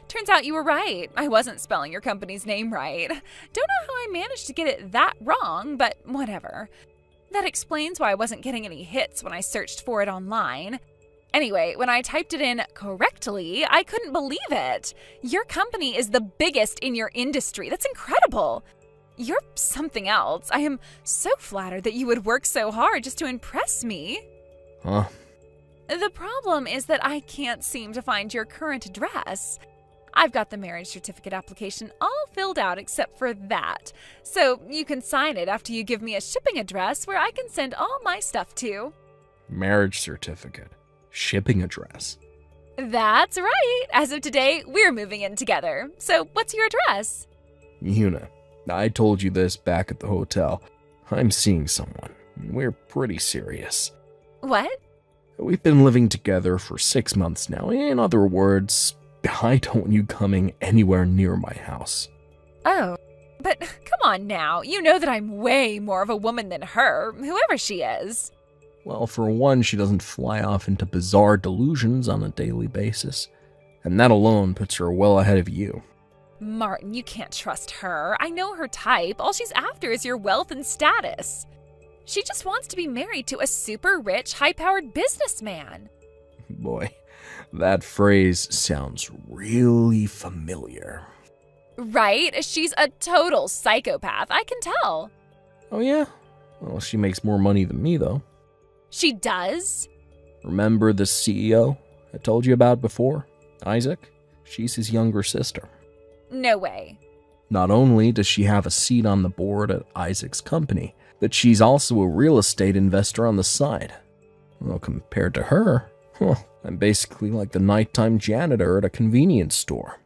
Turns out you were right. I wasn't spelling your company's name right. Don't know how I managed to get it that wrong, but whatever. That explains why I wasn't getting any hits when I searched for it online. Anyway, when I typed it in correctly, I couldn't believe it. Your company is the biggest in your industry. That's incredible. You're something else. I am so flattered that you would work so hard just to impress me. Huh? The problem is that I can't seem to find your current address. I've got the marriage certificate application all filled out except for that. So you can sign it after you give me a shipping address where I can send all my stuff to. Marriage certificate. Shipping address. That's right. As of today, we're moving in together. So what's your address? Una, I told you this back at the hotel. I'm seeing someone. We're pretty serious. What? We've been living together for 6 months now. In other words, I don't want you coming anywhere near my house. Oh, but come on now. You know that I'm way more of a woman than her, whoever she is. Well, for one, she doesn't fly off into bizarre delusions on a daily basis. And that alone puts her well ahead of you. Martin, you can't trust her. I know her type. All she's after is your wealth and status. She just wants to be married to a super rich, high-powered businessman. Boy, that phrase sounds really familiar. Right? She's a total psychopath. I can tell. Oh yeah? Well, she makes more money than me, though. She does? Remember the CEO I told you about before? Isaac? She's his younger sister. No way. Not only does she have a seat on the board at Isaac's company, but she's also a real estate investor on the side. Well, compared to her, I'm basically like the nighttime janitor at a convenience store.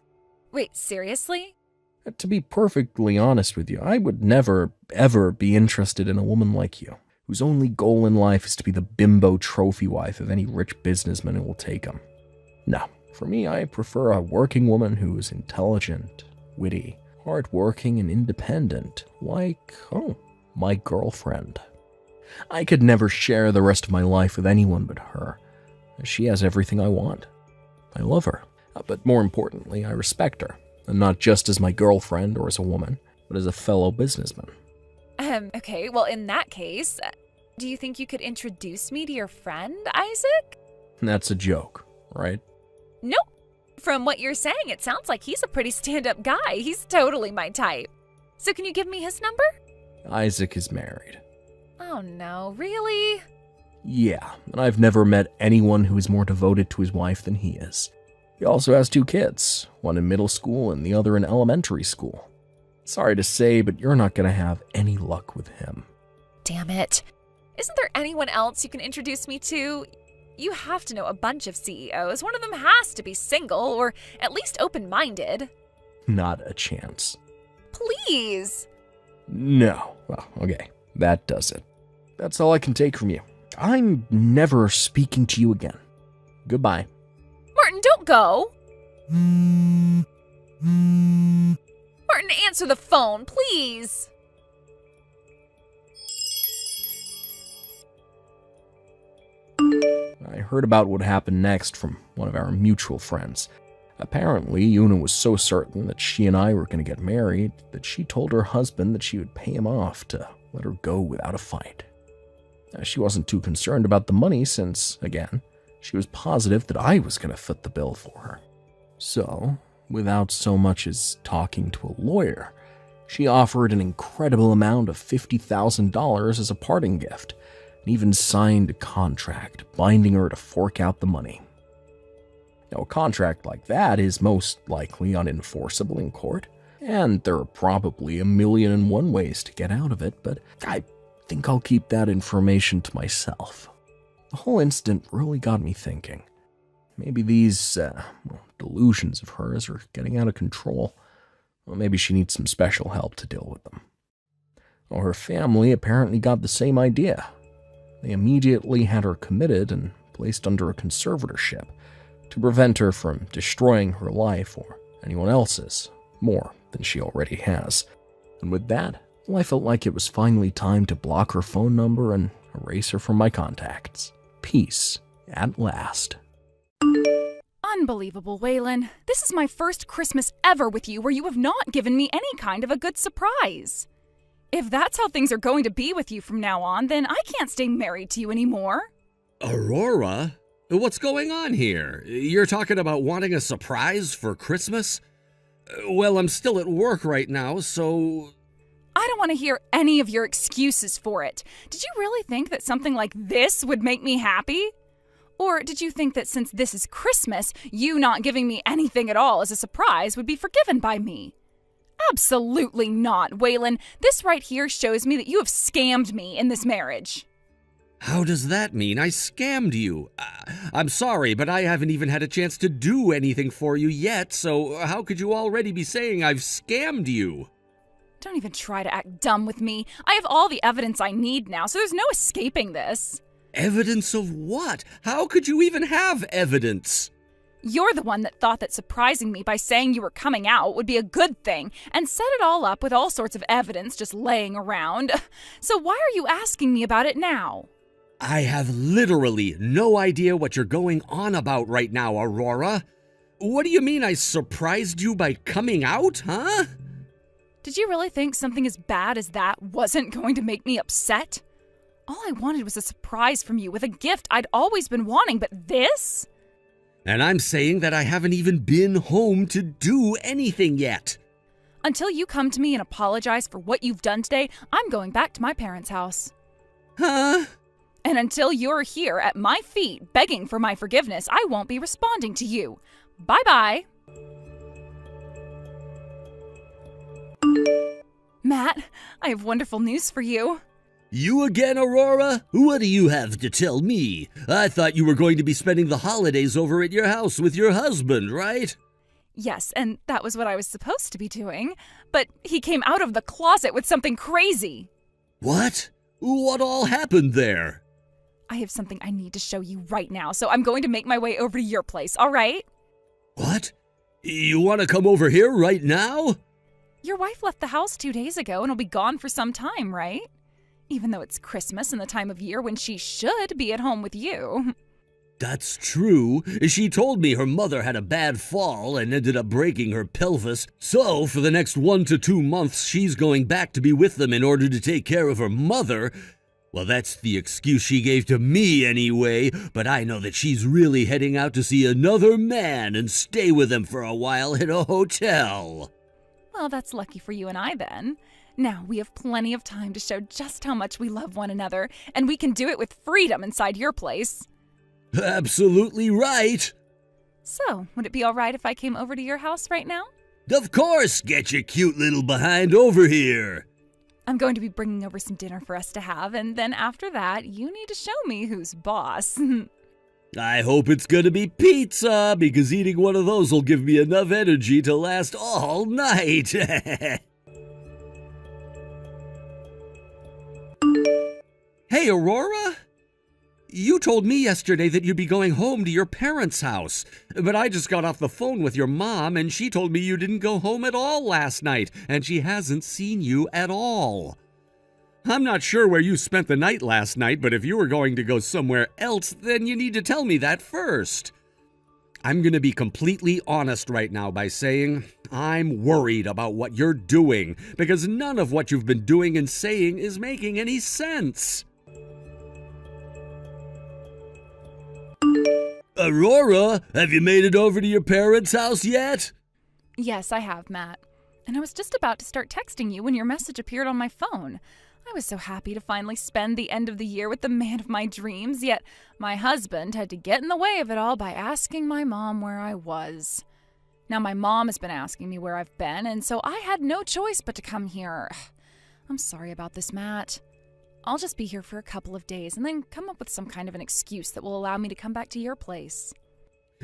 Wait, seriously? To be perfectly honest with you, I would never, ever be interested in a woman like you, whose only goal in life is to be the bimbo trophy wife of any rich businessman who will take him. No, for me, I prefer a working woman who is intelligent, witty, hardworking, and independent, like, my girlfriend. I could never share the rest of my life with anyone but her. She has everything I want. I love her, but more importantly, I respect her, and not just as my girlfriend or as a woman, but as a fellow businessman. Okay, well, in that case, do you think you could introduce me to your friend, Isaac? That's a joke, right? Nope. From what you're saying, it sounds like he's a pretty stand-up guy. He's totally my type. So can you give me his number? Isaac is married. Oh no, really? Yeah, and I've never met anyone who is more devoted to his wife than he is. He also has 2 kids, one in middle school and the other in elementary school. Sorry to say, but you're not going to have any luck with him. Damn it. Isn't there anyone else you can introduce me to? You have to know a bunch of CEOs. One of them has to be single, or at least open-minded. Not a chance. Please. No. Well, okay. That does it. That's all I can take from you. I'm never speaking to you again. Goodbye. Martin, don't go. Martin, answer the phone, please. I heard about what happened next from one of our mutual friends. Apparently, Una was so certain that she and I were going to get married that she told her husband that she would pay him off to let her go without a fight. She wasn't too concerned about the money since, again, she was positive that I was going to foot the bill for her. So, without so much as talking to a lawyer, she offered an incredible amount of $50,000 as a parting gift, and even signed a contract binding her to fork out the money. Now, a contract like that is most likely unenforceable in court, and there are probably 1,000,001 ways to get out of it, but I think I'll keep that information to myself. The whole incident really got me thinking. Maybe these delusions of hers are getting out of control. Or maybe she needs some special help to deal with them. Well, her family apparently got the same idea. They immediately had her committed and placed under a conservatorship to prevent her from destroying her life or anyone else's more than she already has. And with that, I felt like it was finally time to block her phone number and erase her from my contacts. Peace at last. Unbelievable, Waylon. This is my first Christmas ever with you where you have not given me any kind of a good surprise. If that's how things are going to be with you from now on, then I can't stay married to you anymore. Aurora? What's going on here? You're talking about wanting a surprise for Christmas? Well, I'm still at work right now, so... I don't want to hear any of your excuses for it. Did you really think that something like this would make me happy? Or did you think that since this is Christmas, you not giving me anything at all as a surprise would be forgiven by me? Absolutely not, Waylon. This right here shows me that you have scammed me in this marriage. How does that mean I scammed you? I'm sorry, but I haven't even had a chance to do anything for you yet, so how could you already be saying I've scammed you? Don't even try to act dumb with me. I have all the evidence I need now, so there's no escaping this. Evidence of what? How could you even have evidence? You're the one that thought that surprising me by saying you were coming out would be a good thing, and set it all up with all sorts of evidence just laying around. So why are you asking me about it now? I have literally no idea what you're going on about right now, Aurora. What do you mean I surprised you by coming out, huh? Did you really think something as bad as that wasn't going to make me upset? All I wanted was a surprise from you with a gift I'd always been wanting, but this? And I'm saying that I haven't even been home to do anything yet. Until you come to me and apologize for what you've done today, I'm going back to my parents' house. Huh? And until you're here at my feet begging for my forgiveness, I won't be responding to you. Bye-bye. Matt, I have wonderful news for you. You again, Aurora? What do you have to tell me? I thought you were going to be spending the holidays over at your house with your husband, right? Yes, and that was what I was supposed to be doing. But he came out of the closet with something crazy. What? What all happened there? I have something I need to show you right now, so I'm going to make my way over to your place, all right? What? You want to come over here right now? Your wife left the house 2 days ago and will be gone for some time, right? Even though it's Christmas and the time of year when she should be at home with you. That's true. She told me her mother had a bad fall and ended up breaking her pelvis. So, for the next 1 to 2 months, she's going back to be with them in order to take care of her mother. Well, that's the excuse she gave to me anyway, but I know that she's really heading out to see another man and stay with him for a while in a hotel. Well, that's lucky for you and I then. Now, we have plenty of time to show just how much we love one another, and we can do it with freedom inside your place. Absolutely right. So, would it be all right if I came over to your house right now? Of course, get your cute little behind over here. I'm going to be bringing over some dinner for us to have, and then after that, you need to show me who's boss. I hope it's gonna be pizza, because eating one of those will give me enough energy to last all night. Hey, Aurora? You told me yesterday that you'd be going home to your parents' house, but I just got off the phone with your mom and she told me you didn't go home at all last night and she hasn't seen you at all. I'm not sure where you spent the night last night, but if you were going to go somewhere else, then you need to tell me that first. I'm going to be completely honest right now by saying I'm worried about what you're doing because none of what you've been doing and saying is making any sense. Aurora, have you made it over to your parents' house yet? Yes, I have, Matt. And I was just about to start texting you when your message appeared on my phone. I was so happy to finally spend the end of the year with the man of my dreams, yet my husband had to get in the way of it all by asking my mom where I was. Now my mom has been asking me where I've been, and so I had no choice but to come here. I'm sorry about this, Matt. I'll just be here for a couple of days and then come up with some kind of an excuse that will allow me to come back to your place.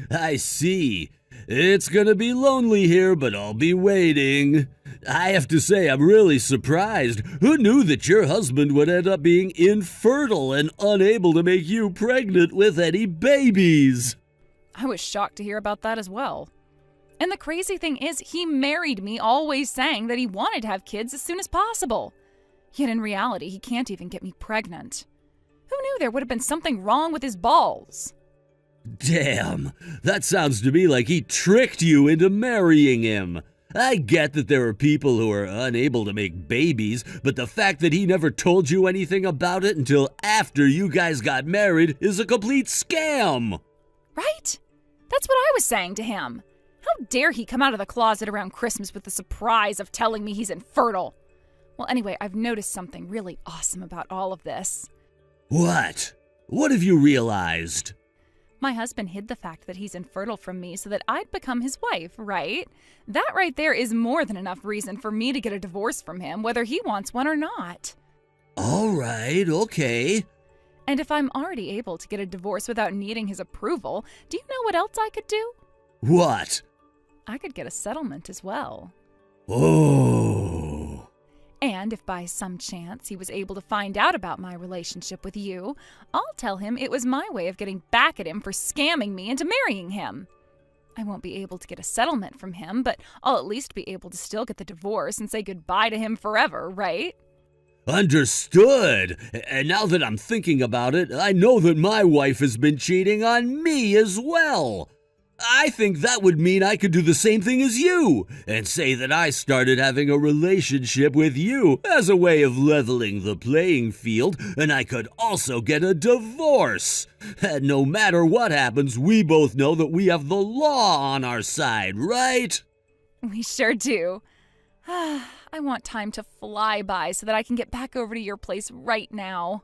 I see. It's gonna be lonely here, but I'll be waiting. I have to say, I'm really surprised. Who knew that your husband would end up being infertile and unable to make you pregnant with any babies? I was shocked to hear about that as well. And the crazy thing is, he married me always saying that he wanted to have kids as soon as possible. Yet in reality, he can't even get me pregnant. Who knew there would have been something wrong with his balls? Damn, that sounds to me like he tricked you into marrying him. I get that there are people who are unable to make babies, but the fact that he never told you anything about it until after you guys got married is a complete scam. Right? That's what I was saying to him. How dare he come out of the closet around Christmas with the surprise of telling me he's infertile? Well, anyway, I've noticed something really awesome about all of this. What? What have you realized? My husband hid the fact that he's infertile from me so that I'd become his wife, right? That right there is more than enough reason for me to get a divorce from him, whether he wants one or not. All right, okay. And if I'm already able to get a divorce without needing his approval, do you know what else I could do? What? I could get a settlement as well. Oh. And if by some chance he was able to find out about my relationship with you, I'll tell him it was my way of getting back at him for scamming me into marrying him. I won't be able to get a settlement from him, but I'll at least be able to still get the divorce and say goodbye to him forever, right? Understood. And now that I'm thinking about it, I know that my wife has been cheating on me as well. I think that would mean I could do the same thing as you and say that I started having a relationship with you as a way of leveling the playing field, and I could also get a divorce. And no matter what happens, we both know that we have the law on our side, right? We sure do. I want time to fly by so that I can get back over to your place right now.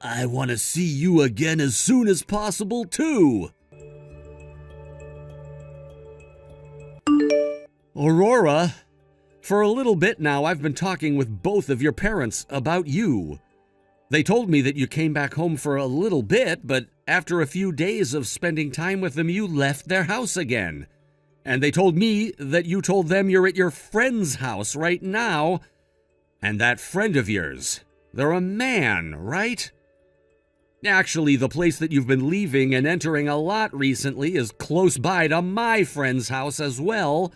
I want to see you again as soon as possible, too. Aurora, for a little bit now, I've been talking with both of your parents about you. They told me that you came back home for a little bit, but after a few days of spending time with them, you left their house again. And they told me that you told them you're at your friend's house right now. And that friend of yours, they're a man, right? Actually, the place that you've been leaving and entering a lot recently is close by to my friend's house as well.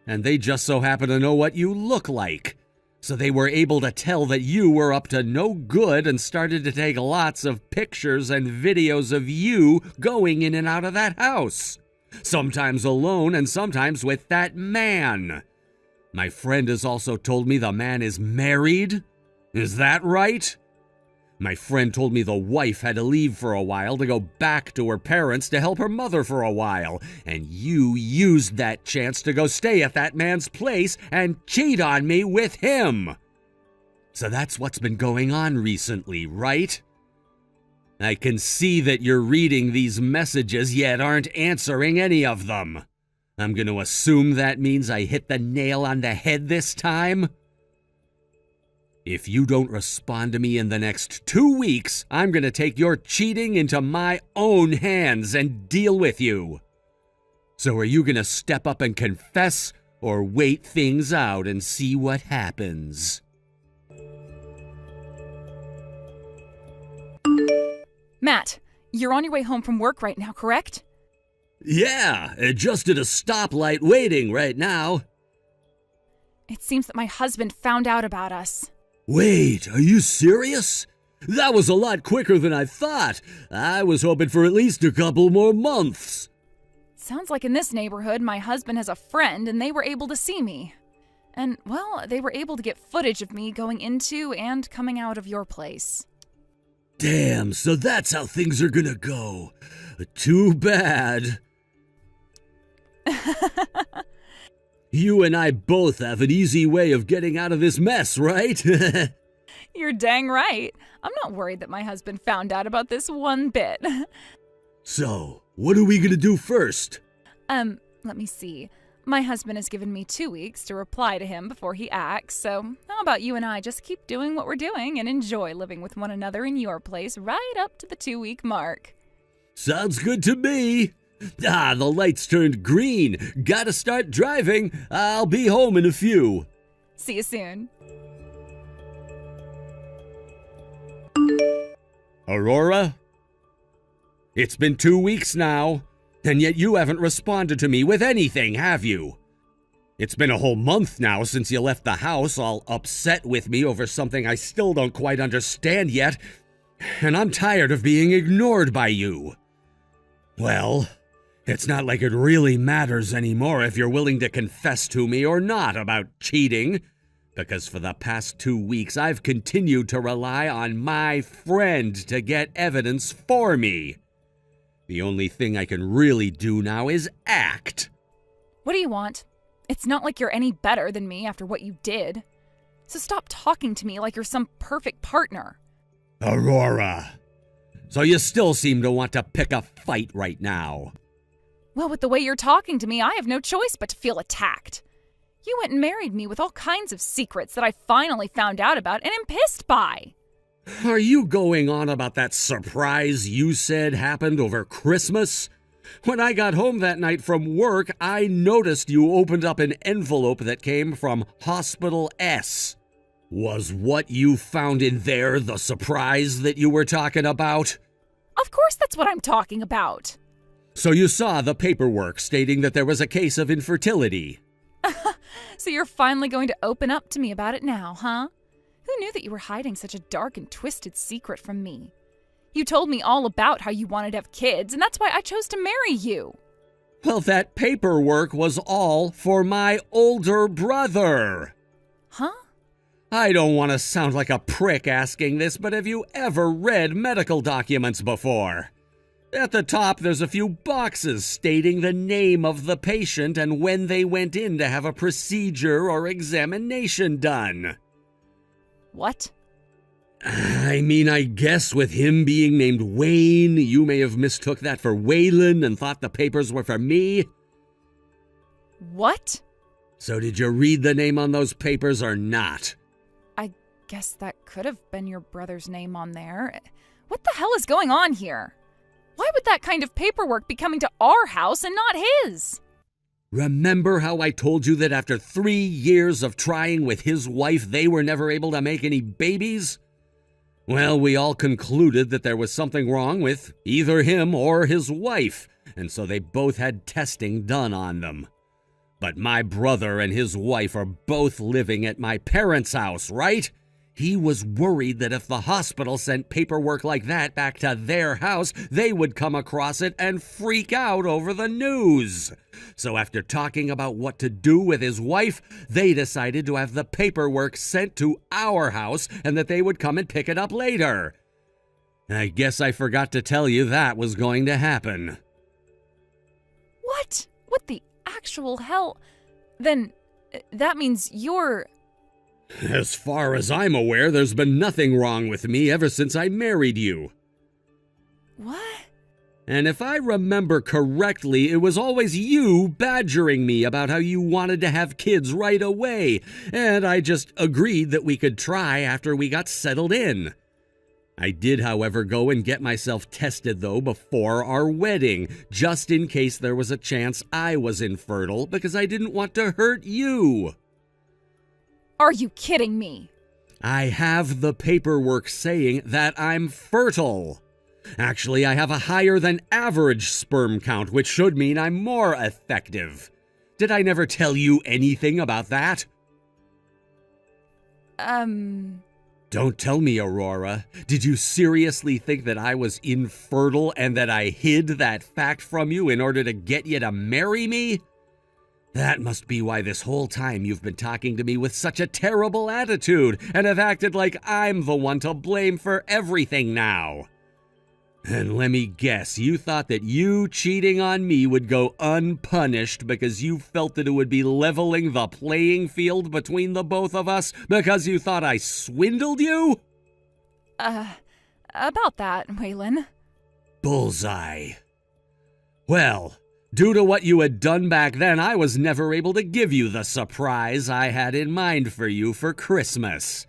And they just so happen to know what you look like. So they were able to tell that you were up to no good and started to take lots of pictures and videos of you going in and out of that house. Sometimes alone and sometimes with that man. My friend has also told me the man is married. Is that right? My friend told me the wife had to leave for a while to go back to her parents to help her mother for a while, and you used that chance to go stay at that man's place and cheat on me with him. So that's what's been going on recently, right? I can see that you're reading these messages yet aren't answering any of them. I'm going to assume that means I hit the nail on the head this time. If you don't respond to me in the next 2 weeks, I'm going to take your cheating into my own hands and deal with you. So are you going to step up and confess or wait things out and see what happens? Matt, You're on your way home from work right now, correct? Yeah, just at a stoplight waiting right now. It seems that my husband found out about us. Wait, are you serious? That was a lot quicker than I thought. I was hoping for at least a couple more months. Sounds like in this neighborhood, my husband has a friend and they were able to see me. And, well, they were able to get footage of me going into and coming out of your place. Damn, so that's how things are gonna go. Too bad. You and I both have an easy way of getting out of this mess, right? You're dang right. I'm not worried that my husband found out about this one bit. So, what are we gonna do first? Let me see. My husband has given me 2 weeks to reply to him before he acts, so how about you and I just keep doing what we're doing and enjoy living with one another in your place right up to the 2-week mark? Sounds good to me. Ah, the lights turned green. Gotta start driving. I'll be home in a few. See you soon. Aurora? It's been 2 weeks now, and yet you haven't responded to me with anything, have you? It's been a whole month now since you left the house, all upset with me over something I still don't quite understand yet, and I'm tired of being ignored by you. Well, it's not like it really matters anymore if you're willing to confess to me or not about cheating, because for the past 2 weeks I've continued to rely on my friend to get evidence for me. The only thing I can really do now is act. What do you want? It's not like you're any better than me after what you did. So stop talking to me like you're some perfect partner. Aurora, so you still seem to want to pick a fight right now. Well, with the way you're talking to me, I have no choice but to feel attacked. You went and married me with all kinds of secrets that I finally found out about and am pissed by. Are you going on about that surprise you said happened over Christmas? When I got home that night from work, I noticed you opened up an envelope that came from Hospital S. Was what you found in there the surprise that you were talking about? Of course that's what I'm talking about. So you saw the paperwork stating that there was a case of infertility. So you're finally going to open up to me about it now, huh? Who knew that you were hiding such a dark and twisted secret from me? You told me all about how you wanted to have kids, and that's why I chose to marry you. Well, that paperwork was all for my older brother. Huh? I don't want to sound like a prick asking this, but have you ever read medical documents before? At the top, there's a few boxes stating the name of the patient and when they went in to have a procedure or examination done. What? I mean, I guess with him being named Wayne, you may have mistook that for Waylon and thought the papers were for me. What? So did you read the name on those papers or not? I guess that could have been your brother's name on there. What the hell is going on here? Why would that kind of paperwork be coming to our house and not his? Remember how I told you that after 3 years of trying with his wife, they were never able to make any babies? Well, we all concluded that there was something wrong with either him or his wife, and so they both had testing done on them. But my brother and his wife are both living at my parents' house, right? He was worried that if the hospital sent paperwork like that back to their house, they would come across it and freak out over the news. So after talking about what to do with his wife, they decided to have the paperwork sent to our house and that they would come and pick it up later. I guess I forgot to tell you that was going to happen. What? What the actual hell? Then that means you're... As far as I'm aware, there's been nothing wrong with me ever since I married you. What? And if I remember correctly, it was always you badgering me about how you wanted to have kids right away, and I just agreed that we could try after we got settled in. I did, however, go and get myself tested, though, before our wedding, just in case there was a chance I was infertile, because I didn't want to hurt you. Are you kidding me? I have the paperwork saying that I'm fertile. Actually, I have a higher than average sperm count, which should mean I'm more effective. Did I never tell you anything about that? Don't tell me, Aurora. Did you seriously think that I was infertile and that I hid that fact from you in order to get you to marry me? That must be why this whole time you've been talking to me with such a terrible attitude and have acted like I'm the one to blame for everything now. And let me guess, you thought that you cheating on me would go unpunished because you felt that it would be leveling the playing field between the both of us because you thought I swindled you? About that, Waylon. Bullseye. Well, due to what you had done back then, I was never able to give you the surprise I had in mind for you for Christmas.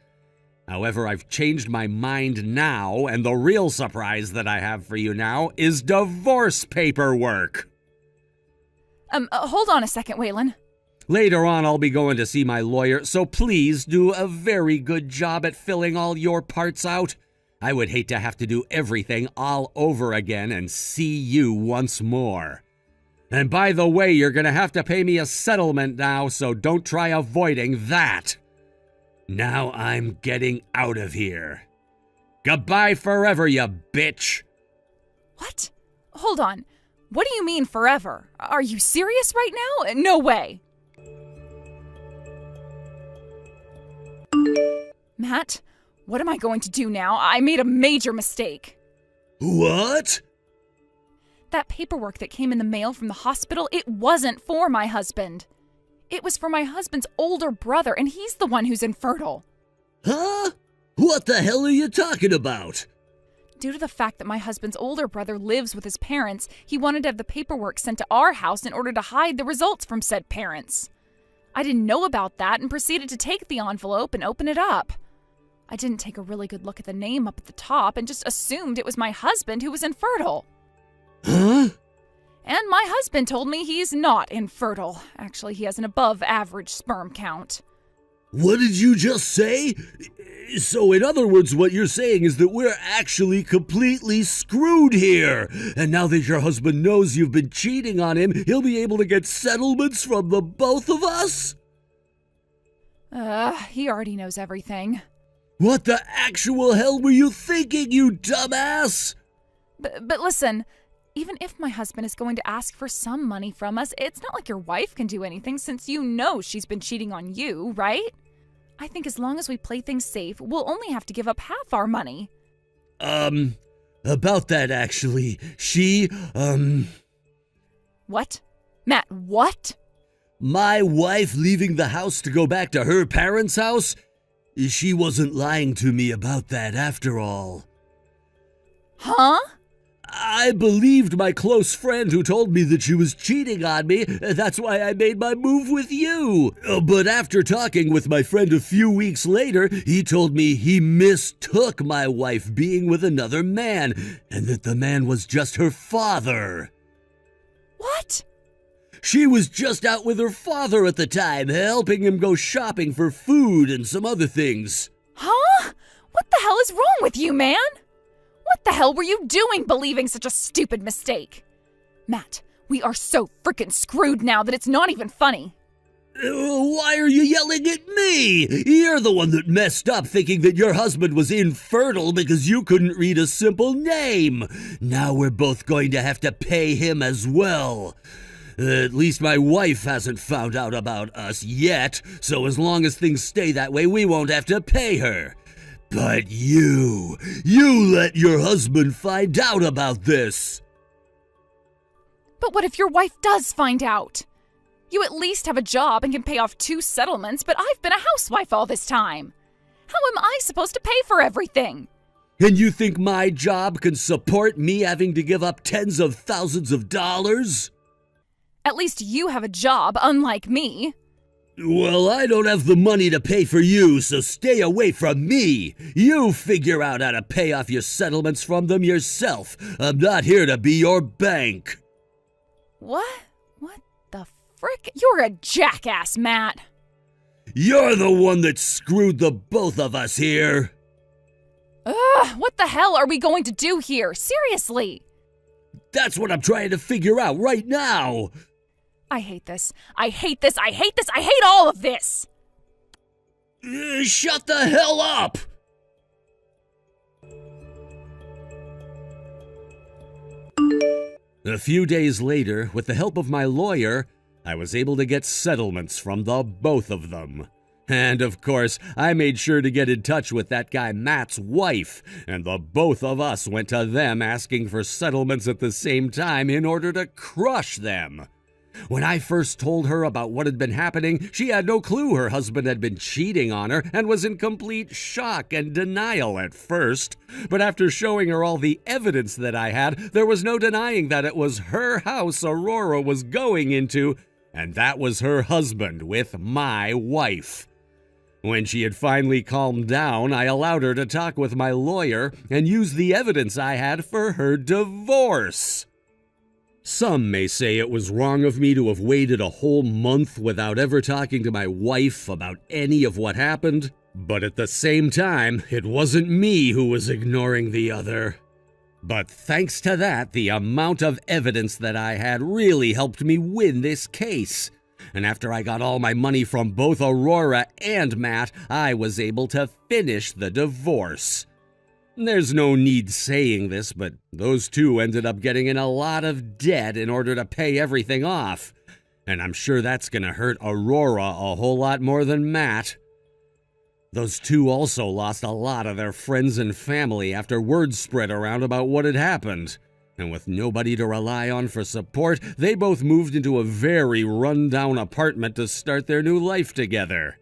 However, I've changed my mind now, and the real surprise that I have for you now is divorce paperwork. Hold on a second, Waylon. Later on, I'll be going to see my lawyer, so please do a very good job at filling all your parts out. I would hate to have to do everything all over again and see you once more. And by the way, you're going to have to pay me a settlement now, so don't try avoiding that. Now I'm getting out of here. Goodbye forever, you bitch. What? Hold on. What do you mean forever? Are you serious right now? No way. Matt, what am I going to do now? I made a major mistake. What? That paperwork that came in the mail from the hospital, it wasn't for my husband. It was for my husband's older brother, and he's the one who's infertile. Huh? What the hell are you talking about? Due to the fact that my husband's older brother lives with his parents, he wanted to have the paperwork sent to our house in order to hide the results from said parents. I didn't know about that and proceeded to take the envelope and open it up. I didn't take a really good look at the name up at the top and just assumed it was my husband who was infertile. Huh? And my husband told me he's not infertile. Actually, he has an above-average sperm count. What did you just say? So in other words, what you're saying is that we're actually completely screwed here. And now that your husband knows you've been cheating on him, he'll be able to get settlements from the both of us? He already knows everything. What the actual hell were you thinking, you dumbass? But listen, even if my husband is going to ask for some money from us, it's not like your wife can do anything since you know she's been cheating on you, right? I think as long as we play things safe, we'll only have to give up half our money. About that actually, What? Matt, what? My wife leaving the house to go back to her parents' house? She wasn't lying to me about that after all. Huh? I believed my close friend who told me that she was cheating on me. That's why I made my move with you. But after talking with my friend a few weeks later, he told me he mistook my wife being with another man, and that the man was just her father. What? She was just out with her father at the time, helping him go shopping for food and some other things. Huh? What the hell is wrong with you, man? What the hell were you doing believing such a stupid mistake? Matt, we are so freaking screwed now that it's not even funny. Why are you yelling at me? You're the one that messed up thinking that your husband was infertile because you couldn't read a simple name. Now we're both going to have to pay him as well. At least my wife hasn't found out about us yet, so as long as things stay that way, we won't have to pay her. But you let your husband find out about this. But what if your wife does find out? You at least have a job and can pay off 2 settlements, but I've been a housewife all this time. How am I supposed to pay for everything? And you think my job can support me having to give up tens of thousands of dollars? At least you have a job, unlike me. Well, I don't have the money to pay for you, so stay away from me. You figure out how to pay off your settlements from them yourself. I'm not here to be your bank. What? What the frick? You're a jackass, Matt. You're the one that screwed the both of us here. Ugh, what the hell are we going to do here? Seriously! That's what I'm trying to figure out right now. I hate this. I hate this. I hate this. I hate all of this! Shut the hell up! A few days later, with the help of my lawyer, I was able to get settlements from the both of them. And of course, I made sure to get in touch with that guy Matt's wife, and the both of us went to them asking for settlements at the same time in order to crush them. When I first told her about what had been happening, she had no clue her husband had been cheating on her and was in complete shock and denial at first. But after showing her all the evidence that I had, there was no denying that it was her house Aurora was going into, and that was her husband with my wife. When she had finally calmed down, I allowed her to talk with my lawyer and use the evidence I had for her divorce. Some may say it was wrong of me to have waited a whole month without ever talking to my wife about any of what happened, but at the same time, it wasn't me who was ignoring the other. But thanks to that, the amount of evidence that I had really helped me win this case. And after I got all my money from both Aurora and Matt, I was able to finish the divorce. There's no need saying this, but those two ended up getting in a lot of debt in order to pay everything off. And I'm sure that's gonna hurt Aurora a whole lot more than Matt. Those two also lost a lot of their friends and family after word spread around about what had happened. And with nobody to rely on for support, they both moved into a very run-down apartment to start their new life together.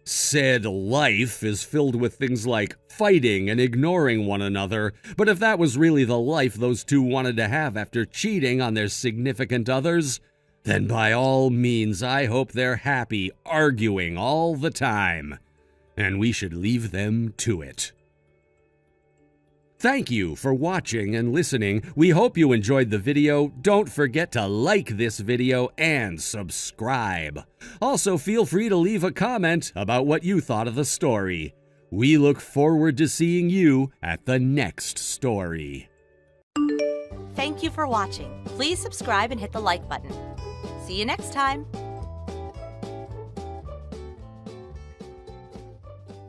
Said life is filled with things like fighting and ignoring one another, but if that was really the life those two wanted to have after cheating on their significant others, then by all means I hope they're happy arguing all the time. And we should leave them to it. Thank you for watching and listening. We hope you enjoyed the video. Don't forget to like this video and subscribe. Also, feel free to leave a comment about what you thought of the story. We look forward to seeing you at the next story. Thank you for watching. Please subscribe and hit the like button. See you next time.